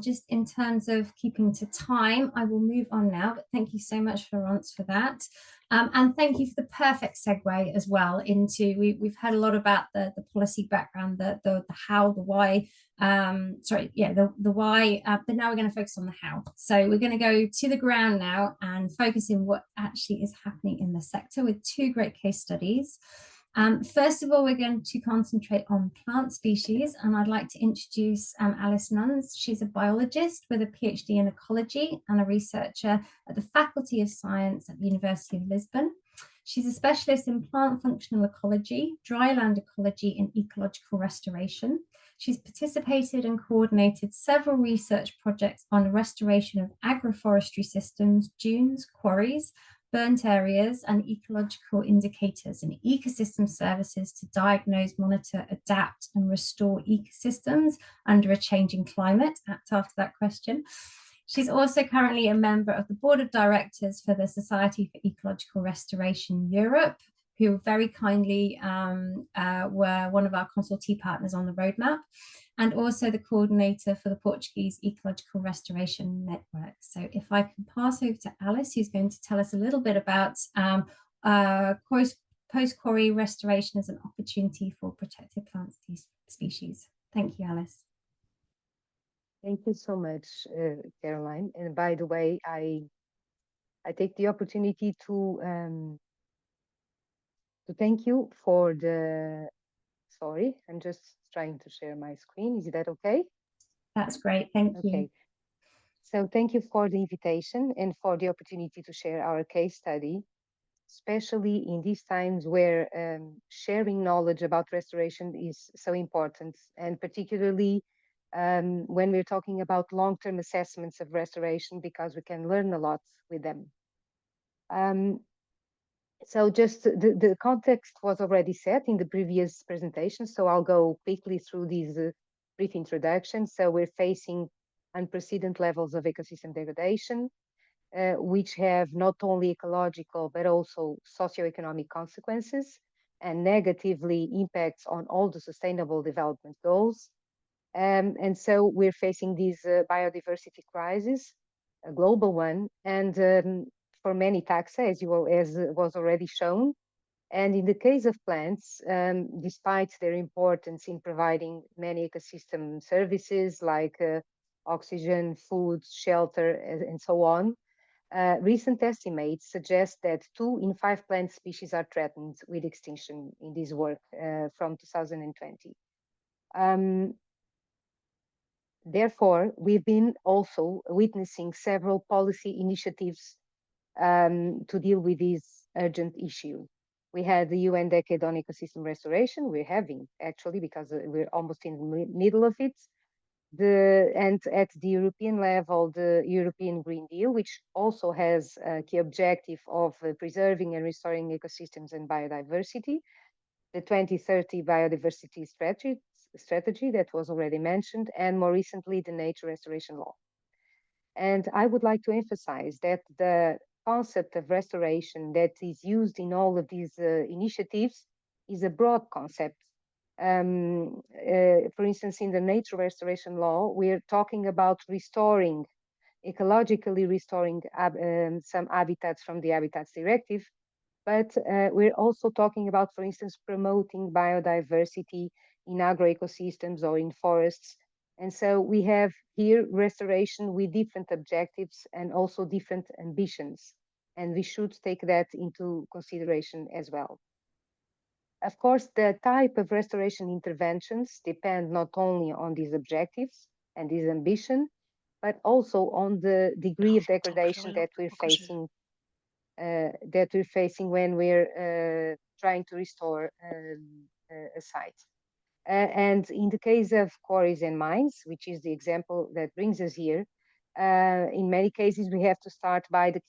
Just in terms of keeping to time, I will move on now, but thank you so much, Florence, for that. And thank you for the perfect segue as well into, we've heard a lot about the policy background, the how, the why, the why, but now we're going to focus on the how. So we're going to go to the ground now and focus in what actually is happening in the sector with two great case studies. First of all, we're going to concentrate on plant species, and I'd like to introduce Alice Nuns. She's a biologist with a PhD in ecology and a researcher at the Faculty of Science at the University of Lisbon. She's a specialist in plant functional ecology, dryland ecology, and ecological restoration. She's participated and coordinated several research projects on the restoration of agroforestry systems, dunes, quarries, burnt areas, and ecological indicators and ecosystem services to diagnose, monitor, adapt, and restore ecosystems under a changing climate. Apt after that question. She's also currently a member of the board of directors for the Society for Ecological Restoration Europe, who very kindly were one of our consultee partners on the roadmap, and also the coordinator for the Portuguese Ecological Restoration Network. So if I can pass over to Alice, who's going to tell us a little bit about post-quarry restoration as an opportunity for protected plant species. Thank you, Alice. Thank you so much, Caroline. And by the way, I take the opportunity to thank you for the, sorry, I'm just trying to share my screen. Is that okay? That's great, thank you. Okay. So thank you for the invitation and for the opportunity to share our case study, especially in these times where sharing knowledge about restoration is so important, and particularly when we're talking about long-term assessments of restoration, because we can learn a lot with them. So just the context was already set in the previous presentation, so I'll go quickly through these brief introductions. So we're facing unprecedented levels of ecosystem degradation, which have not only ecological but also socioeconomic consequences and negatively impacts on all the sustainable development goals. And so we're facing this biodiversity crisis, a global one, and for many taxa, as was already shown. And in the case of plants, despite their importance in providing many ecosystem services like oxygen, food, shelter, and so on, recent estimates suggest that 2 in 5 plant species are threatened with extinction in this work from 2020. Therefore, we've been also witnessing several policy initiatives to deal with this urgent issue. We had the UN Decade on Ecosystem Restoration. We're having, actually, because we're almost in the middle of it. And at the European level, the European Green Deal, which also has a key objective of preserving and restoring ecosystems and biodiversity. The 2030 Biodiversity strategy that was already mentioned, and more recently, the Nature Restoration Law. And I would like to emphasize that the concept of restoration that is used in all of these initiatives is a broad concept. For instance, in the Nature Restoration Law, we're talking about restoring, ecologically restoring some habitats from the Habitats Directive, But we're also talking about, for instance, promoting biodiversity in agroecosystems or in forests. And so we have here restoration with different objectives and also different ambitions. And we should take that into consideration as well. Of course, the type of restoration interventions depend not only on these objectives and this ambition, but also on the degree of degradation that we're facing when we're trying to restore a site. And in the case of quarries and mines, which is the example that brings us here, in many cases we have to start by the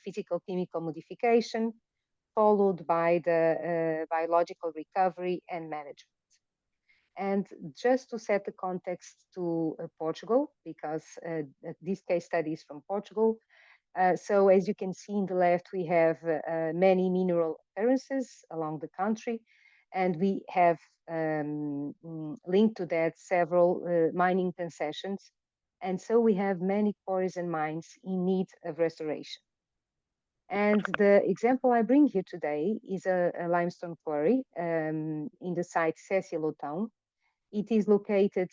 physical chemical modification, followed by the biological recovery and management. And just to set the context to Portugal, because this case study is from Portugal. So as you can see in the left, we have many mineral occurrences along the country, and we have linked to that several mining concessions. And so we have many quarries and mines in need of restoration. And the example I bring here today is a limestone quarry in the site Cécile town. It is located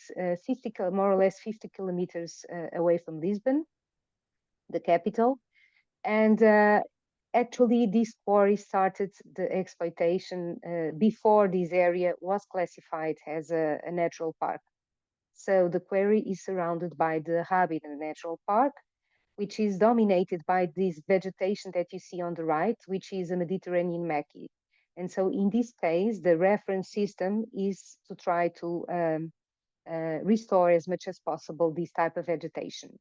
more or less 50 kilometers away from Lisbon, the capital. And actually, this quarry started the exploitation before this area was classified as a natural park. So the quarry is surrounded by the Habitat Natural Park, which is dominated by this vegetation that you see on the right, which is a Mediterranean maquis. And so in this case, the reference system is to try to restore as much as possible this type of vegetation.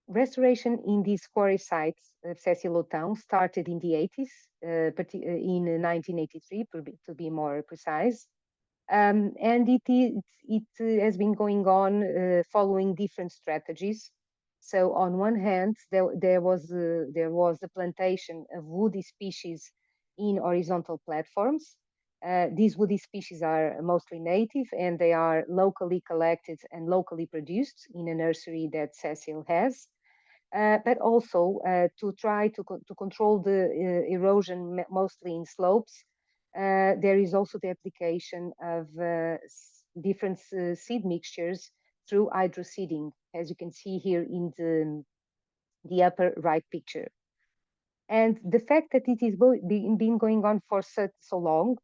Restoration in these quarry sites of Cécile town started in the 80s, in 1983, to be more precise. And it has been going on following different strategies. So on one hand, there was the plantation of woody species in horizontal platforms. These woody species are mostly native, and they are locally collected and locally produced in a nursery that Cécile has. But also to try to control the erosion, mostly in slopes. There is also the application of different seed mixtures through hydroseeding, as you can see here in the upper right picture. And the fact that it is been going on for so long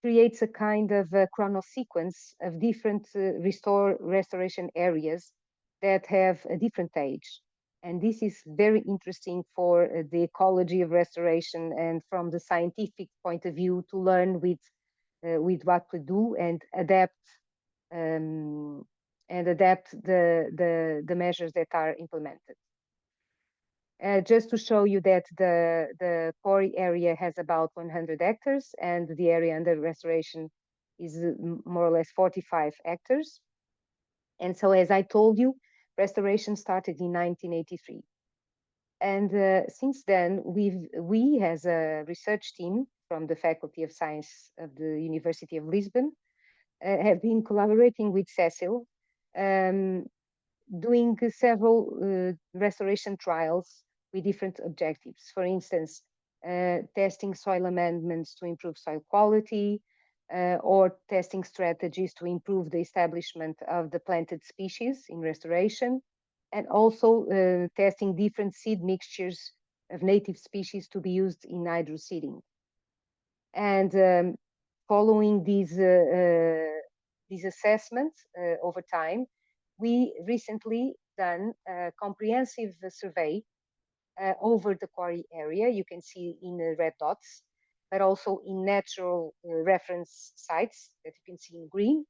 creates a kind of a chronosequence of different restoration areas that have a different age. And this is very interesting for the ecology of restoration and from the scientific point of view to learn with what we do and adapt the measures that are implemented. Just to show you that the quarry area has about 100 hectares and the area under restoration is more or less 45 hectares. And so, as I told you, restoration started in 1983. And since then, we as a research team from the Faculty of Science of the University of Lisbon have been collaborating with Cécile, doing several restoration trials with different objectives. For instance, testing soil amendments to improve soil quality, or testing strategies to improve the establishment of the planted species in restoration, and also testing different seed mixtures of native species to be used in hydroseeding. And following these assessments over time, we recently done a comprehensive survey over the quarry area. You can see in the red dots, but also in natural reference sites that you can see in green.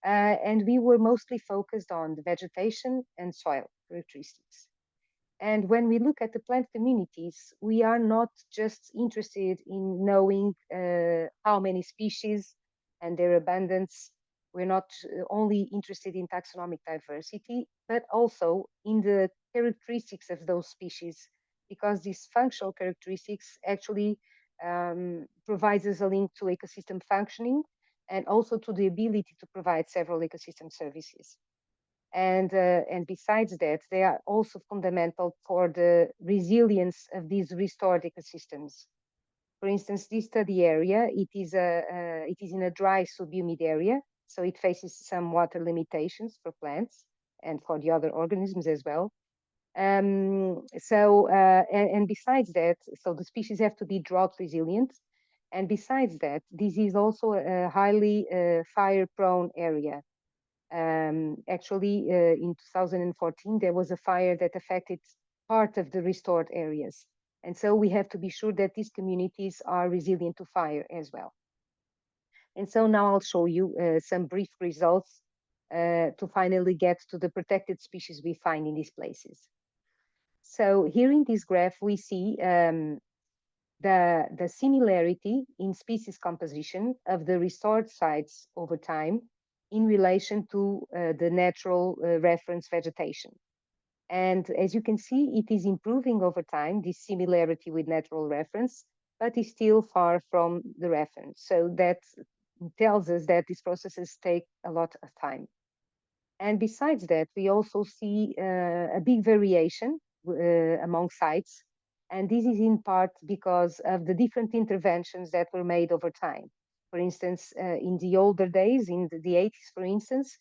And we were mostly focused on the vegetation and soil characteristics. And when we look at the plant communities, we are not just interested in knowing how many species and their abundance. We're not only interested in taxonomic diversity, but also in the characteristics of those species, because these functional characteristics actually provides us a link to ecosystem functioning and also to the ability to provide several ecosystem services. And besides that, they are also fundamental for the resilience of these restored ecosystems. For instance, this study area, it is in a dry subhumid area, so it faces some water limitations for plants and for the other organisms as well. And besides that, so the species have to be drought resilient. And besides that, this is also a highly fire-prone area. Actually, in 2014, there was a fire that affected part of the restored areas. And so we have to be sure that these communities are resilient to fire as well. And so now I'll show you some brief results to finally get to the protected species we find in these places. So here in this graph, we see the similarity in species composition of the restored sites over time in relation to the natural reference vegetation. And as you can see, it is improving over time, this similarity with natural reference, but is still far from the reference. So that tells us that these processes take a lot of time. And besides that, we also see a big variation among sites. And this is in part because of the different interventions that were made over time. For instance, in the older days, in the 80s, for instance,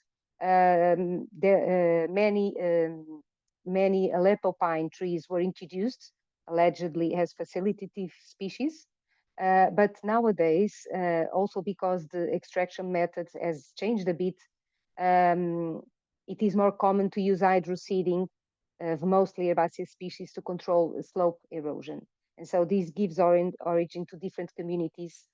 many Aleppo pine trees were introduced, allegedly as facilitative species. But nowadays, also because the extraction methods has changed a bit, it is more common to use hydroseeding of mostly herbaceous species to control slope erosion. And so this gives origin to different communities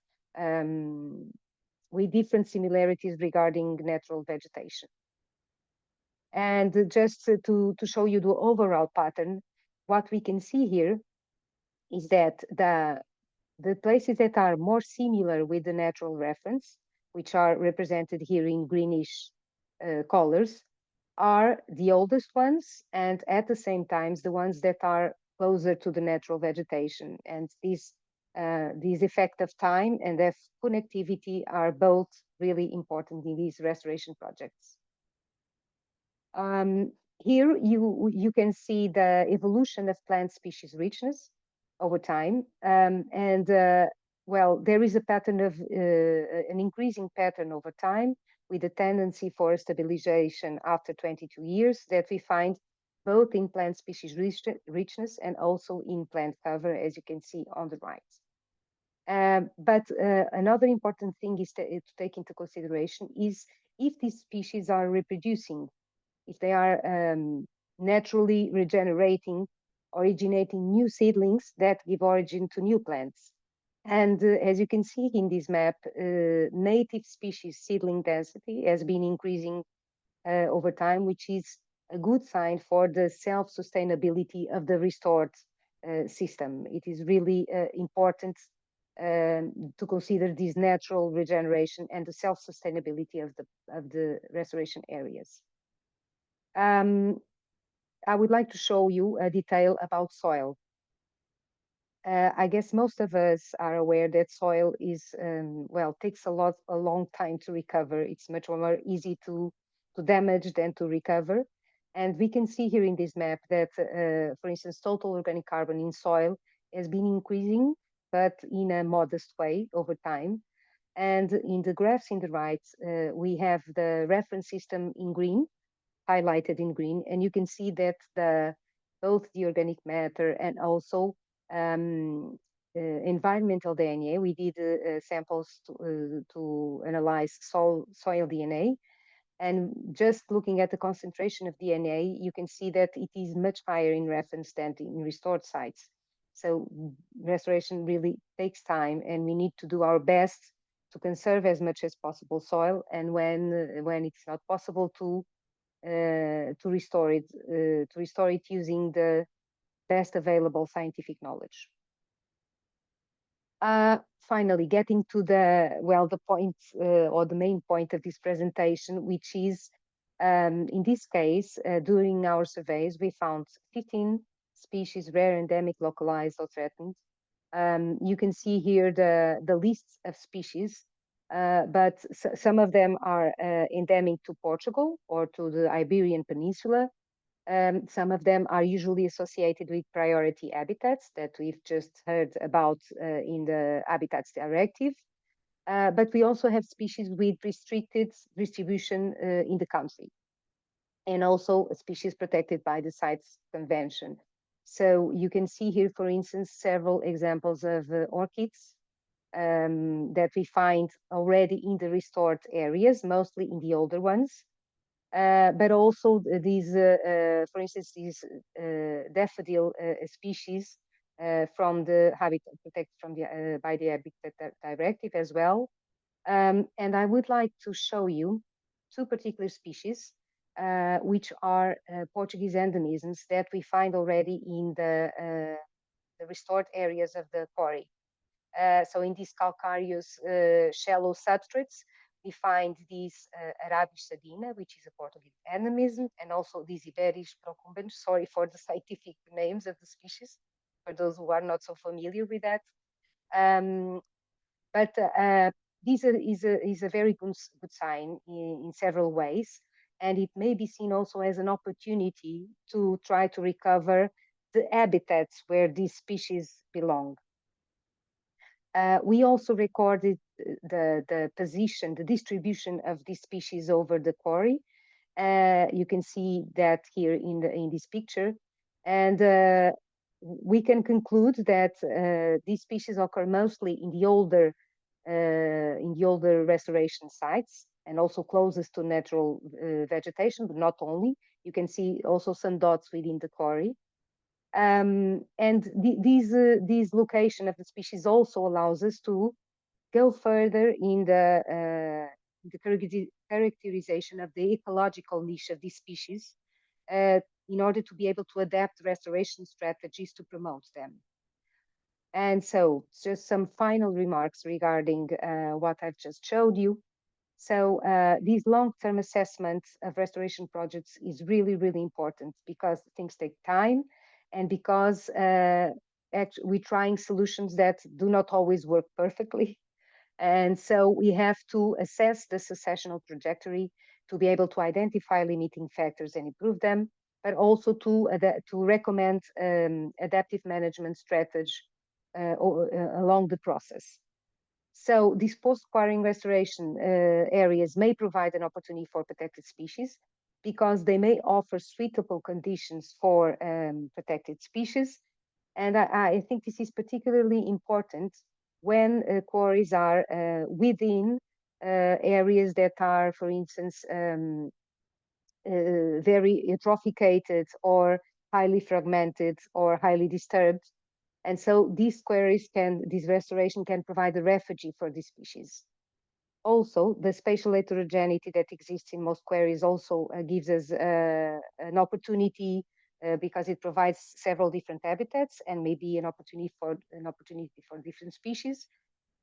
with different similarities regarding natural vegetation. And just to show you the overall pattern, what we can see here is that the places that are more similar with the natural reference, which are represented here in greenish colors, are the oldest ones, and at the same time, the ones that are closer to the natural vegetation. And this effect of time and of connectivity are both really important in these restoration projects. Here you can see the evolution of plant species richness over time. Well, there is a pattern of an increasing pattern over time with a tendency for stabilization after 22 years that we find both in plant species richness and also in plant cover, as you can see on the right. But another important thing is to take into consideration is if these species are reproducing, if they are naturally regenerating, originating new seedlings that give origin to new plants. And as you can see in this map, native species seedling density has been increasing over time, which is a good sign for the self-sustainability of the restored system. It is really important to consider this natural regeneration and the self-sustainability of the restoration areas. I would like to show you a detail about soil. I guess most of us are aware that soil is, well, takes a long time to recover. It's much more easy to damage than to recover. And we can see here in this map that, for instance, total organic carbon in soil has been increasing, but in a modest way over time. And in the graphs in the right, we have the reference system in green, highlighted in green, and you can see that both the organic matter and also environmental DNA. We did samples to analyze soil DNA, and just looking at the concentration of DNA, you can see that it is much higher in reference than in restored sites. So restoration really takes time, and we need to do our best to conserve as much as possible soil, and when it's not possible to restore it using the best available scientific knowledge. Finally, getting to the point or the main point of this presentation, which is in this case, during our surveys, we found 15 species, rare, endemic, localized, or threatened. You can see here the lists of species but some of them are endemic to Portugal or to the Iberian Peninsula. Some of them are usually associated with priority habitats that we've just heard about in the Habitats Directive. But we also have species with restricted distribution in the country, and also species protected by the CITES Convention. So you can see here, for instance, several examples of orchids that we find already in the restored areas, mostly in the older ones. But also these, for instance, these daffodil species from the habitat protected from the by the Habitat Directive as well. And I would like to show you two particular species, which are Portuguese endemisms that we find already in the restored areas of the quarry. So in these calcareous shallow substrates, we find this Arabis sadina, which is a Portuguese endemism, and also this Iberis procumbens. Sorry for the scientific names of the species, for those who are not so familiar with that. But this is a very good sign in several ways, and it may be seen also as an opportunity to try to recover the habitats where these species belong. We also recorded the position, the distribution of these species over the quarry. You can see that here in this picture, and we can conclude that these species occur mostly in the older restoration sites, and also closest to natural vegetation, but not only. You can see also some dots within the quarry. And this location of the species also allows us to go further in the characterization of the ecological niche of these species in order to be able to adapt restoration strategies to promote them. And so just some final remarks regarding what I've just showed you. So these long-term assessments of restoration projects is really, really important because things take time, and because we're trying solutions that do not always work perfectly. And so we have to assess the successional trajectory to be able to identify limiting factors and improve them, but also to recommend adaptive management strategy along the process. So these post-quarrying restoration areas may provide an opportunity for protected species because they may offer suitable conditions for protected species. And I think this is particularly important when quarries are within areas that are, for instance, very eutrophicated or highly fragmented or highly disturbed. And so these quarries this restoration can provide a refuge for these species. Also, the spatial heterogeneity that exists in most quarries also gives us an opportunity because it provides several different habitats and maybe an opportunity for different species.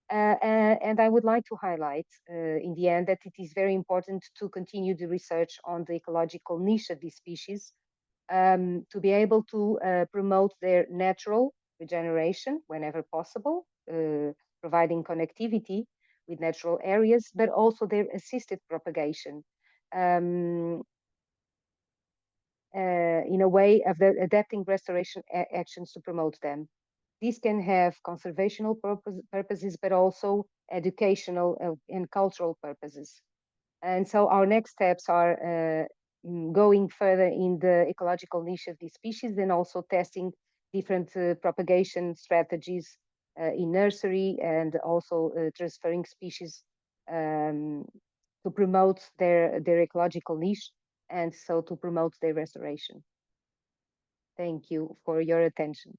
And I would like to highlight in the end that it is very important to continue the research on the ecological niche of these species to be able to promote their natural regeneration whenever possible, providing connectivity with natural areas, but also their assisted propagation in a way of adapting restoration actions to promote them. These can have conservational purposes, but also educational and cultural purposes. And so our next steps are going further in the ecological niche of these species, and also testing different propagation strategies in nursery, and also transferring species to promote their ecological niche, and so to promote their restoration. Thank you for your attention.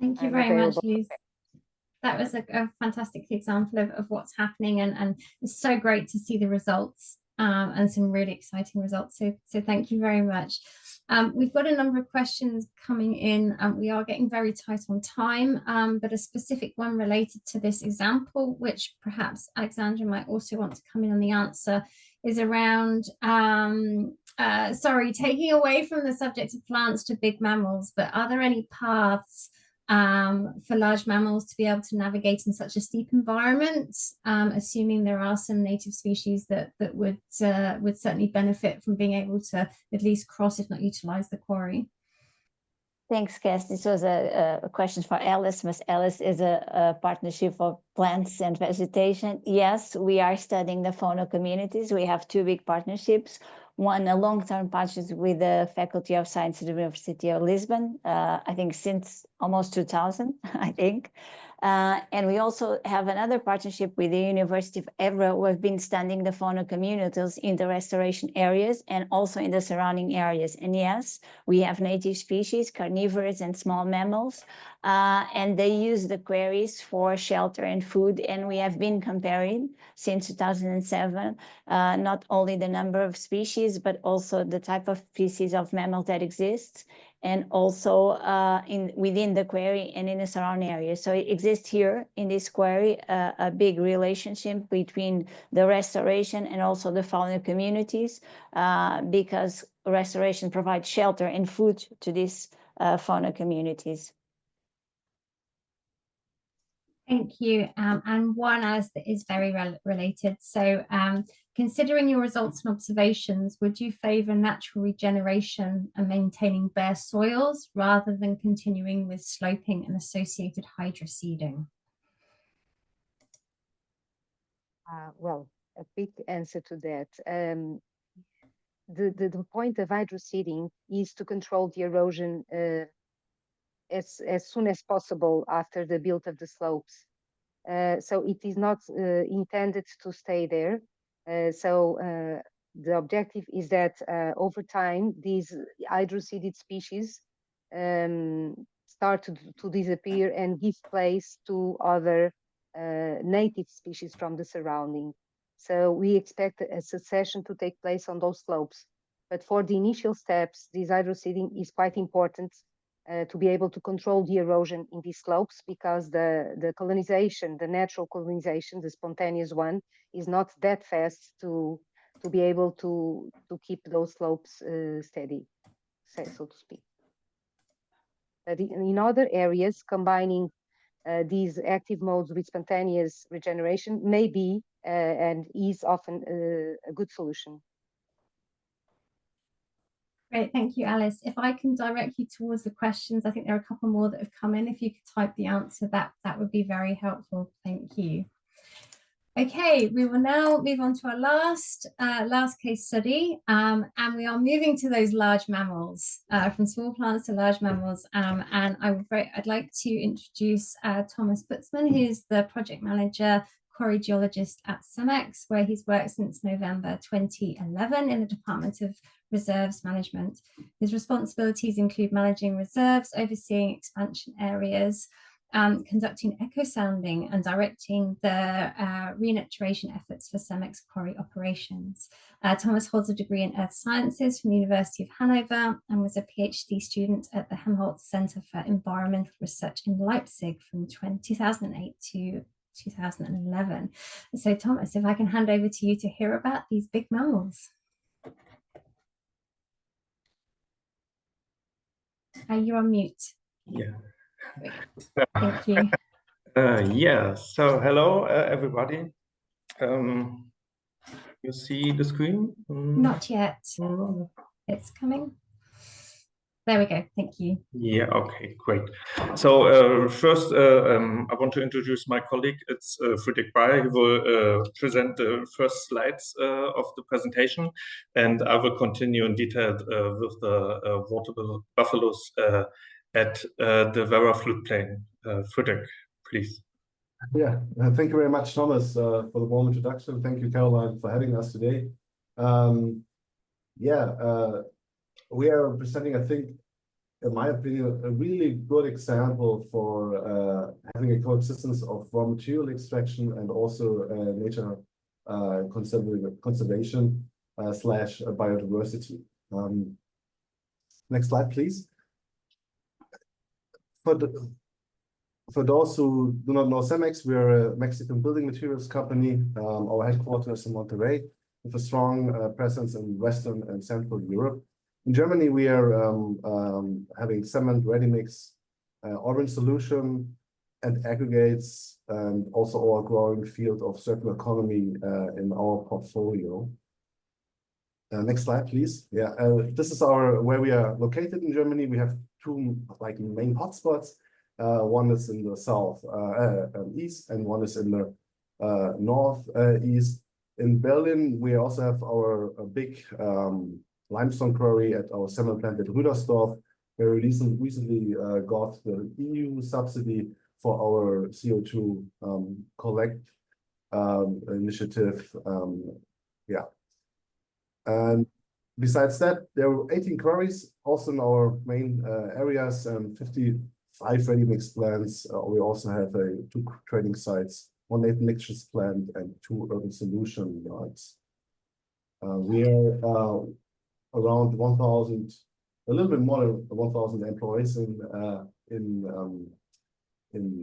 Thank you very much, Luz. That was a fantastic example of what's happening, and it's so great to see the results and some really exciting results. So thank you very much. We've got a number of questions coming in. We are getting very tight on time, but a specific one related to this example, which perhaps Alexandra might also want to come in on the answer, is around, sorry, taking away from the subject of plants to big mammals, but are there any paths for large mammals to be able to navigate in such a steep environment, assuming there are some native species that would certainly benefit from being able to at least cross, if not utilize, the quarry. Thanks, Cass. This was a question for Alice. Miss Alice is a partnership for plants and vegetation. Yes, we are studying the fauna communities. We have two big partnerships. One, a long-term partnership with the Faculty of Science at the University of Lisbon, I think since almost 2000, I think. And we also have another partnership with the University of Évora. We've been studying the fauna communities in the restoration areas and also in the surrounding areas. And yes, we have native species, carnivores and small mammals, and they use the quarries for shelter and food. And we have been comparing since 2007, not only the number of species, but also the type of species of mammal that exists, and also within the quarry and in the surrounding area. So it exists here in this quarry, a big relationship between the restoration and also the fauna communities, because restoration provides shelter and food to these fauna communities. Thank you. And one else that is very related. So considering your results and observations, would you favour natural regeneration and maintaining bare soils rather than continuing with sloping and associated hydroseeding? Well, a quick answer to that. The point of hydroseeding is to control the erosion as soon as possible after the build of the slopes. So it is not intended to stay there. The objective is that over time, these hydroseeded species start to disappear and give place to other native species from the surrounding. So we expect a succession to take place on those slopes. But for the initial steps, this hydroseeding is quite important to be able to control the erosion in these slopes, because the colonization, the natural colonization, the spontaneous one, is not that fast to be able to keep those slopes steady, so to speak. But in other areas, combining these active modes with spontaneous regeneration may be and is often a good solution. Great, thank you, Alice. If I can direct you towards the questions, I think there are a couple more that have come in. If you could type the answer, that would be very helpful. Thank you. Okay, we will now move on to our last case study, and we are moving to those large mammals, from small plants to large mammals. And I'd like to introduce Thomas Butzman, who's the project manager, quarry geologist at CEMEX, where he's worked since November 2011 in the Department of Reserves Management. His responsibilities include managing reserves, overseeing expansion areas, conducting echo sounding, and directing the renaturation efforts for CEMEX quarry operations. Thomas holds a degree in Earth Sciences from the University of Hanover and was a PhD student at the Helmholtz Center for Environmental Research in Leipzig from 2008 to 2011. So Thomas, if I can hand over to you to hear about these big mammals. You're on mute. Yeah. Thank you. Yeah, so hello everybody. You see the screen? Not yet. It's coming. There we go. Thank you. Yeah, okay, great. So first, I want to introduce my colleague. It's Friedrich Breyer. He will present the first slides of the presentation, and I will continue in detail with the water buffaloes at the Werra floodplain. Friedrich, please. Yeah, thank you very much, Thomas, for the warm introduction. Thank you, Caroline, for having us today. We are presenting, I think, in my opinion, a really good example for having a coexistence of raw material extraction and also nature conservation slash biodiversity. Next slide, please. For those who do not know CEMEX, we are a Mexican building materials company. Our headquarters is in Monterrey, with a strong presence in Western and Central Europe. In Germany, we are having cement, ready-mix, urban solution and aggregates, and also our growing field of circular economy in our portfolio. Next slide, please. Yeah, this is where we are located in Germany. We have two main hotspots. One is in the south east, and one is in the north east. In Berlin, we also have our big limestone quarry at our cement plant at Rüdersdorf, where we recently got the EU subsidy for our CO2 collect initiative. Yeah. And besides that, there are 18 quarries also in our main areas and 55 ready-mix plants. We also have 2 trading sites, 1 mixtures plant, and 2 urban solution yards. We are around 1,000, a little bit more than 1,000 employees in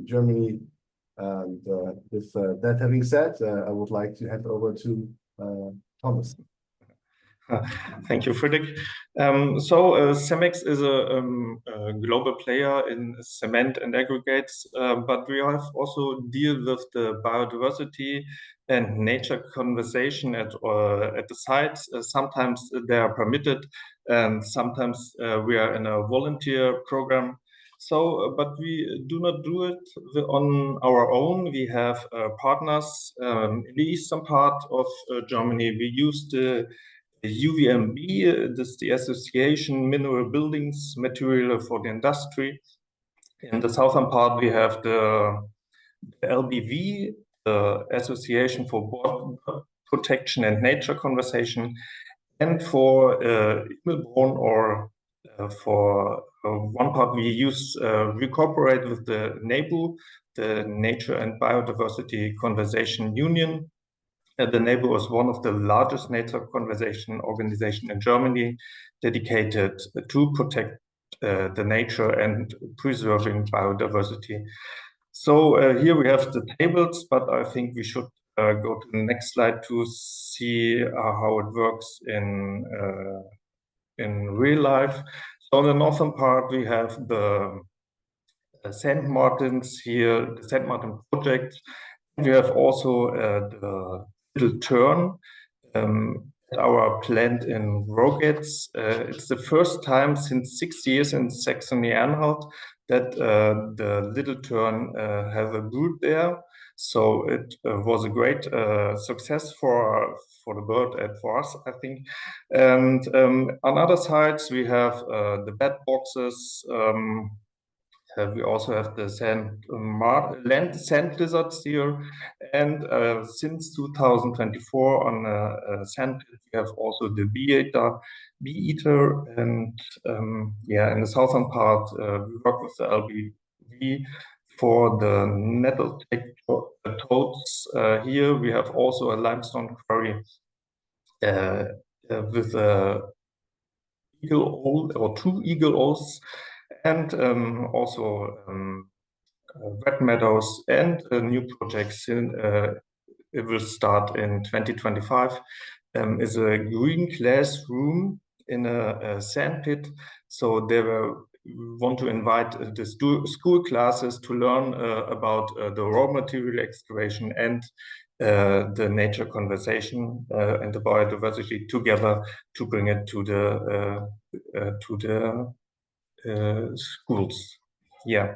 Germany. And with that having said, I would like to hand over to Thomas. Thank you, Friedrich. CEMEX is a global player in cement and aggregates, but we have also deal with the biodiversity and nature conservation at the sites. Sometimes they are permitted, and sometimes we are in a volunteer program. But we do not do it on our own. We have partners in the eastern part of Germany. We use the UVMB, this is the Association Mineral Buildings Material for the Industry. In the southern part, we have the LBV, the Association for Border Protection and Nature Conservation, and for Immelbrunn, or for one part we cooperate with the NABU, the Nature and Biodiversity Conservation Union. The NABU is one of the largest nature conservation organizations in Germany, dedicated to protect the nature and preserving biodiversity. So here we have the tables, but I think we should go to the next slide to see how it works in real life. So on the northern part, we have the Sand Martins here, the Sand Martin project. We have also the Little Turn at our plant in Rogitz. It's the first time since 6 years in Saxony-Anhalt that the Little Turn have a brood there. So it was a great success for the bird and for us, I think. And on other sides, we have the bed boxes. We also have the sand lizards here, and since 2024 on sand pit, we have also the bee eater, and yeah, in the southern part we work with the LBV for the nettle toads. Here we have also a limestone quarry with eagle owl or 2 eagle owls, and also wet meadows, and new projects it will start in 2025 is a green classroom in a sand pit. So they want to invite the school classes to learn about the raw material excavation and the nature conservation and the biodiversity together to bring it to the schools. Yeah.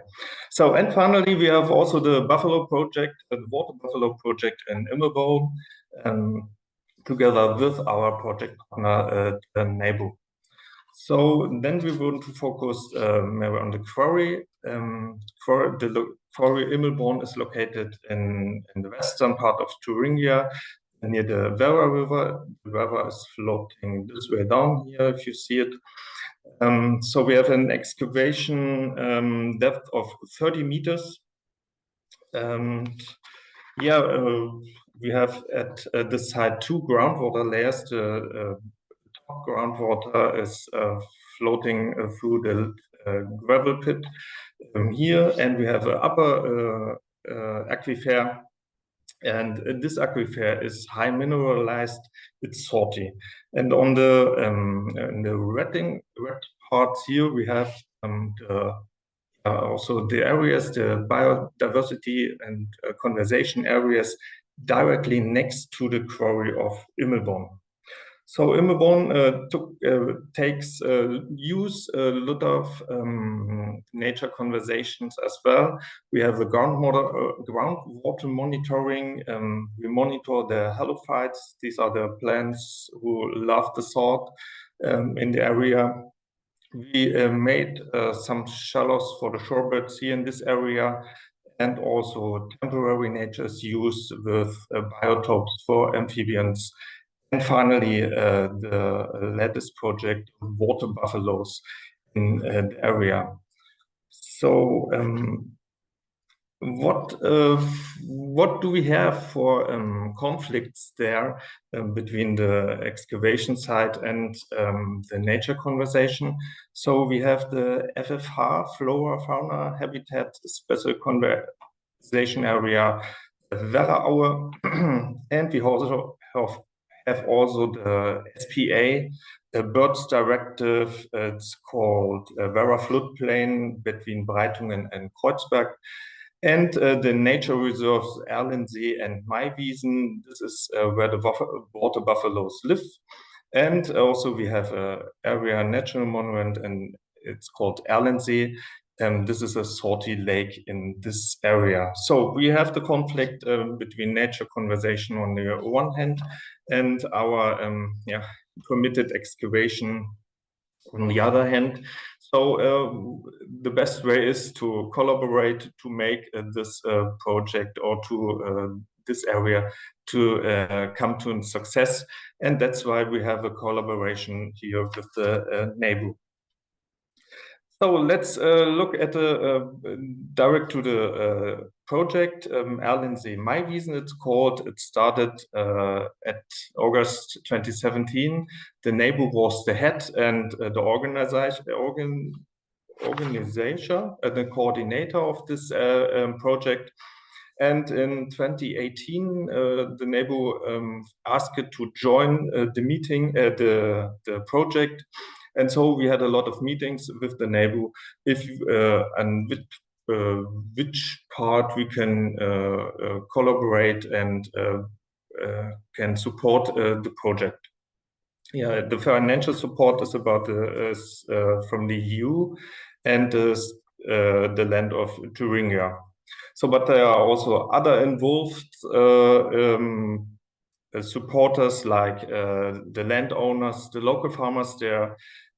So, and finally, we have also the Buffalo project, the Water Buffalo project in Immelbrunn, together with our project partner, NABU. So then we want to focus maybe on the quarry. The quarry Immelbrunn is located in the western part of Thuringia, near the Werra River. The Werra is floating this way down here, if you see it. So we have an excavation depth of 30 meters. Yeah, we have at this side 2 groundwater layers. The top groundwater is floating through the gravel pit here, and we have an upper aquifer. And this aquifer is high mineralized, it's salty. And on the red parts here, we have the also the areas, the biodiversity and conservation areas directly next to the quarry of Immelborn. So Immelborn use a lot of nature conservations as well. We have the groundwater monitoring. We monitor the halophytes. These are the plants who love the salt in the area. We made some shallows for the shorebirds here in this area, and also temporary nature's use with biotopes for amphibians. And finally, the latest project, water buffaloes in the area. So what do we have for conflicts there between the excavation site and the nature conservation? So we have the FFH, Flora Fauna Habitat Special Conservation Area, Werraaue, and we also have also the SPA, the Birds Directive. It's called Werra Floodplain between Breitungen and Kreuzberg. And the nature reserves Erlensee and Maiwiesen. This is where the water buffaloes live. And also we have an area natural monument, and it's called Erlensee. This is a salty lake in this area. So we have the conflict between nature conservation on the one hand and our permitted excavation on the other hand. So the best way is to collaborate to make this project or to this area to come to a success. And that's why we have a collaboration here with the neighbor. So let's look at direct to the project, Erlensee Maiwiesen, it's called. It started at August 2017. The neighbor was the head and the organization, the coordinator of this project. And in 2018, the neighbor asked it to join the meeting, the project. And so we had a lot of meetings with the neighbor and which part we can collaborate and can support the project. Yeah, the financial support is about from the EU and the land of Thuringia. So, but there are also other involved supporters like the landowners, the local farmers there,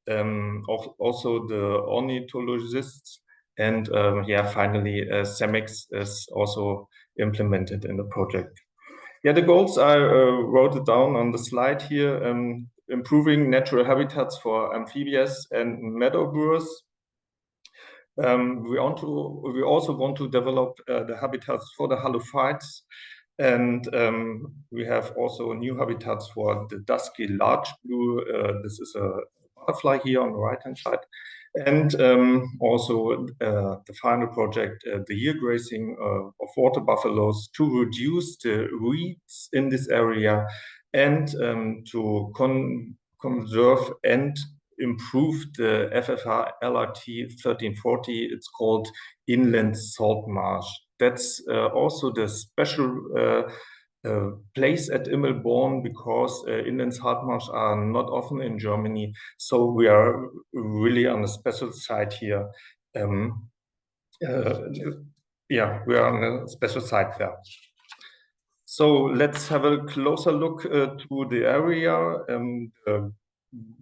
also the ornithologists, and finally CEMEX is also implemented in the project. Yeah, the goals I wrote it down on the slide here: improving natural habitats for amphibians and meadow brewers. We also want to develop the habitats for the halophytes. And we have also new habitats for the dusky large blue. This is a butterfly here on the right-hand side. And also the final project, the year grazing of water buffaloes to reduce the weeds in this area and to conserve and improve the FFH LRT 1340. It's called inland salt marsh. That's also the special place at Immelborn, because inland salt marsh are not often in Germany. So we are really on a special site here. Yeah, we are on a special site there. So let's have a closer look to the area. The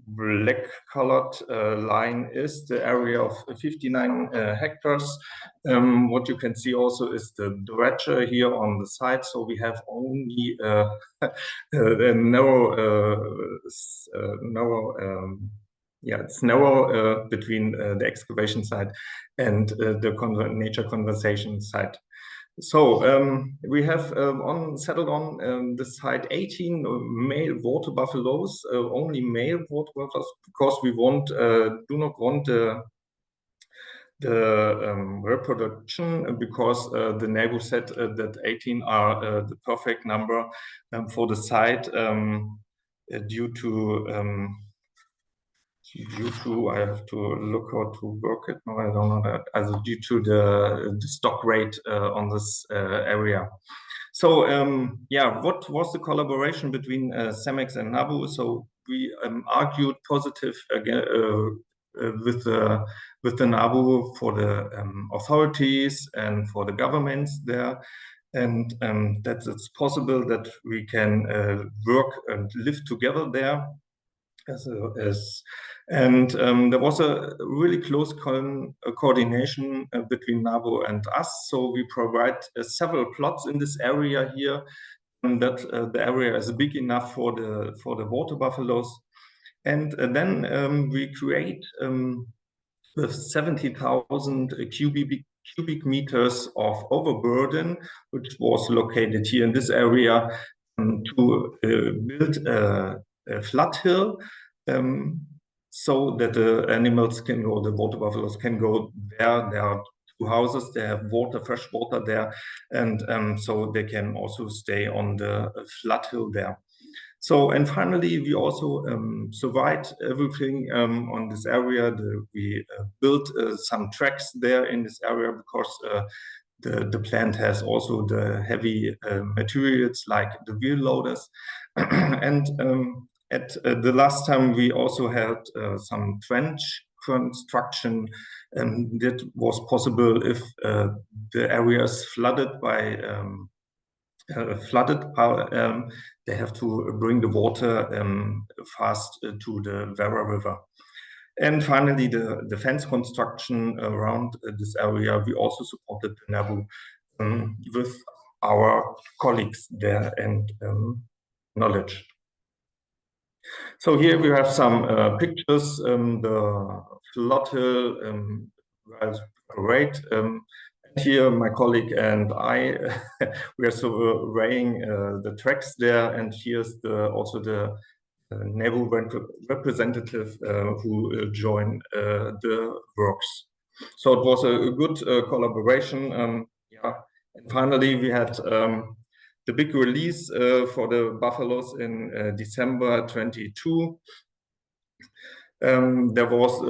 black-colored line is the area of 59 hectares. What you can see also is the dredger here on the side. So we have only a it's narrow between the excavation site and the nature conservation site. So we have settled on the site 18 male water buffaloes, only male water buffaloes, because we do not want the reproduction, because the neighbor said that 18 are the perfect number for the site due to due to, I have to look how to work it. No, I don't know that. As due to the stock rate on this area. So yeah, what was the collaboration between CEMEX and NABU? So we argued positive again with the NABU for the authorities and for the governments there, and that it's possible that we can work and live together there. And there was a really close coordination between NABU and us. So we provide several plots in this area here, that the area is big enough for the water buffaloes. And then we create with 70,000 cubic meters of overburden, which was located here in this area, to build a flood hill, so that the animals can go, the water buffaloes can go there. There are 2 houses, they have water, fresh water there, and so they can also stay on the flood hill there. So, and finally, we also surveyed everything on this area. We built some tracks there in this area, because the plant has also the heavy materials like the wheel loaders. And at the last time, we also had some trench construction, and that was possible if the area is flooded by they have to bring the water fast to the Werra River. And finally, the fence construction around this area, we also supported the NABU with our colleagues there and knowledge. So here we have some pictures. The flood hill was great. Here, my colleague and I, we are surveying the tracks there, and here's also the NABU representative who joined the works. So it was a good collaboration. Yeah, and finally we had the big release for the buffaloes in December 22. There was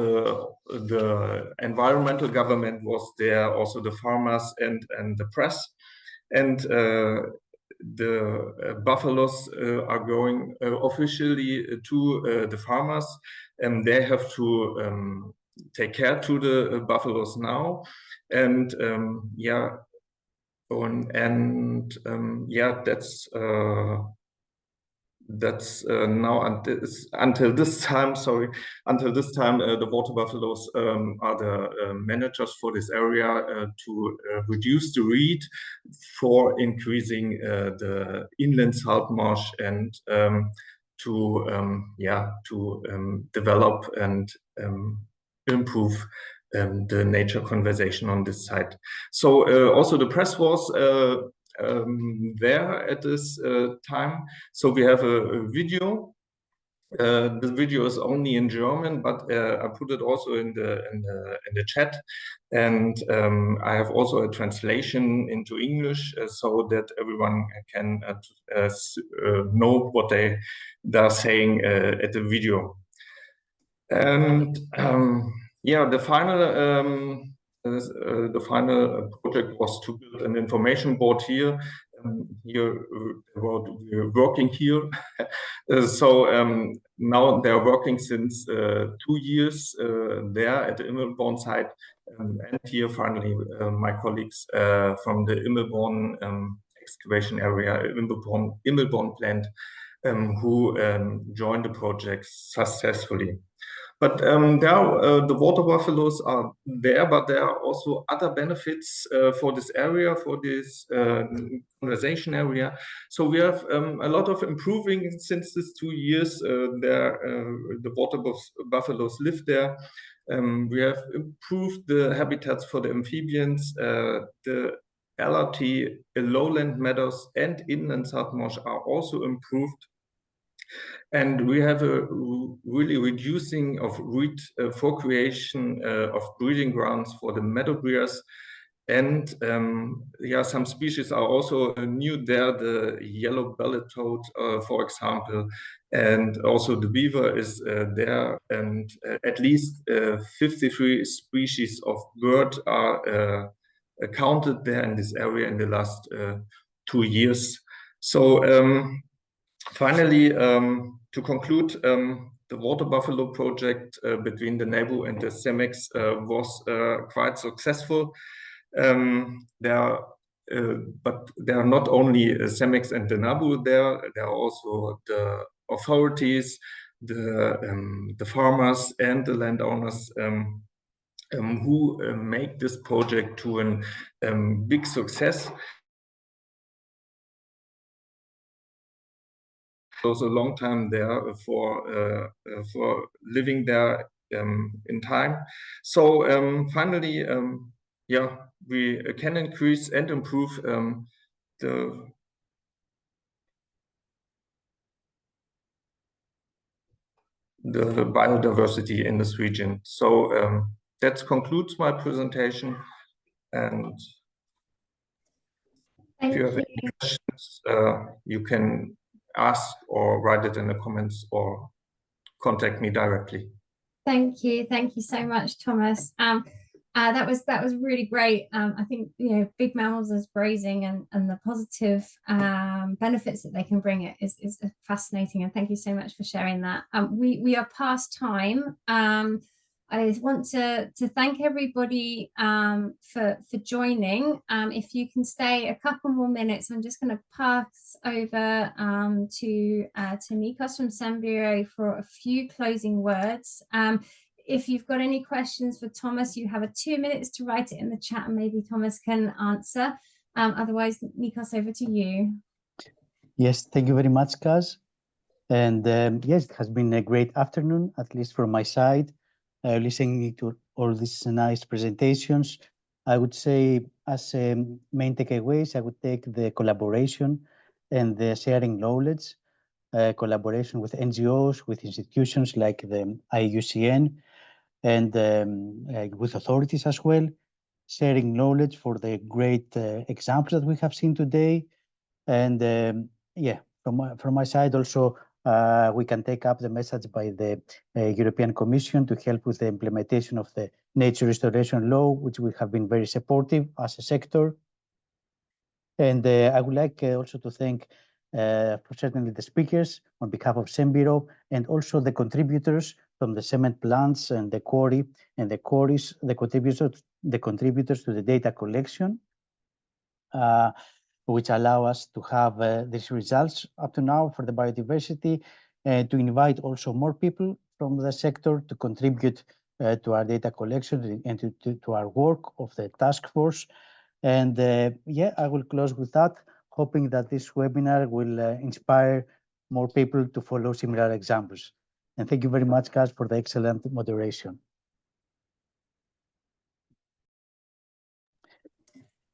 the environmental government was there, also the farmers and the press, and the buffaloes are going officially to the farmers, and they have to take care to the buffaloes now, and yeah, yeah, that's now until this time. Sorry, until this time, the water buffaloes are the managers for this area to reduce the reed for increasing the inland salt marsh, and to develop and improve the nature conservation on this site. So also the press was there at this time. So we have a video. The video is only in German, but I put it also in the chat, and I have also a translation into English, so that everyone can know what they are saying at the video. And yeah, the final project was to build an information board here. We're working here. So now they are working since 2 years there at the Immelborn site. And here finally my colleagues from the Immelborn excavation area, Immelborn plant, who joined the project successfully. But the water buffaloes are there, but there are also other benefits for this area, for this conservation area. So we have a lot of improving since these 2 years. The water buffaloes live there. We have improved the habitats for the amphibians. The LRT, lowland meadows, and inland salt marsh are also improved. And we have a really reducing of reed for creation of breeding grounds for the meadow breeders. And yeah, some species are also new there, the yellow bellied toad, for example. and also the beaver is there, and at least 53 species of bird are counted there in this area in the last 2 years. So finally, to conclude, the water buffalo project between the NABU and the CEMEX was quite successful. But there are not only CEMEX and the NABU there are also the authorities, the farmers and the landowners who make this project to a big success. It was a long time there for living there in time. So finally, yeah, we can increase and improve the biodiversity in this region. So that concludes my presentation. And if you have any questions, you can ask or write it in the comments or contact me directly. Thank you so much, Thomas. That was really great. I think, you know, big mammals as grazing and the positive benefits that they can bring is fascinating, and thank you so much for sharing that. We are past time. I want to thank everybody for joining. If you can stay a couple more minutes, I'm just going to pass over to Nikos from CEMBUREAU for a few closing words. If you've got any questions for Thomas, you have 2 minutes to write it in the chat and maybe Thomas can answer. Otherwise, Nikos, over to you. Yes, thank you very much, Kaz. And yes, it has been a great afternoon, at least from my side, listening to all these nice presentations. I would say as main takeaways, I would take the collaboration and the sharing knowledge, collaboration with NGOs, with institutions like the IUCN, and with authorities as well, sharing knowledge for the great examples that we have seen today. And yeah, from my side also, we can take up the message by the European Commission to help with the implementation of the nature restoration law, which we have been very supportive as a sector. And I would like also to thank certainly the speakers on behalf of CEMBUREAU, and also the contributors from the cement plants and the quarry and the quarries, the contributors to the data collection, which allow us to have these results up to now for the biodiversity, to invite also more people from the sector to contribute to our data collection and to our work of the task force. And yeah, I will close with that, hoping that this webinar will inspire more people to follow similar examples. And thank you very much, guys, for the excellent moderation.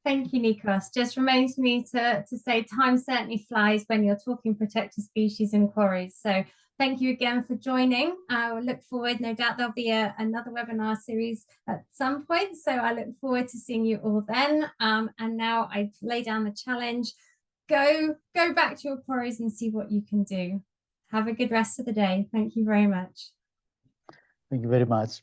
Thank you, Nikos. Just remains me to say time certainly flies when you're talking protected species and quarries. So thank you again for joining. I will look forward, no doubt there'll be another webinar series at some point. So I look forward to seeing you all then. And now I lay down the challenge. Go back to your quarries and see what you can do. Have a good rest of the day. Thank you very much. Thank you very much.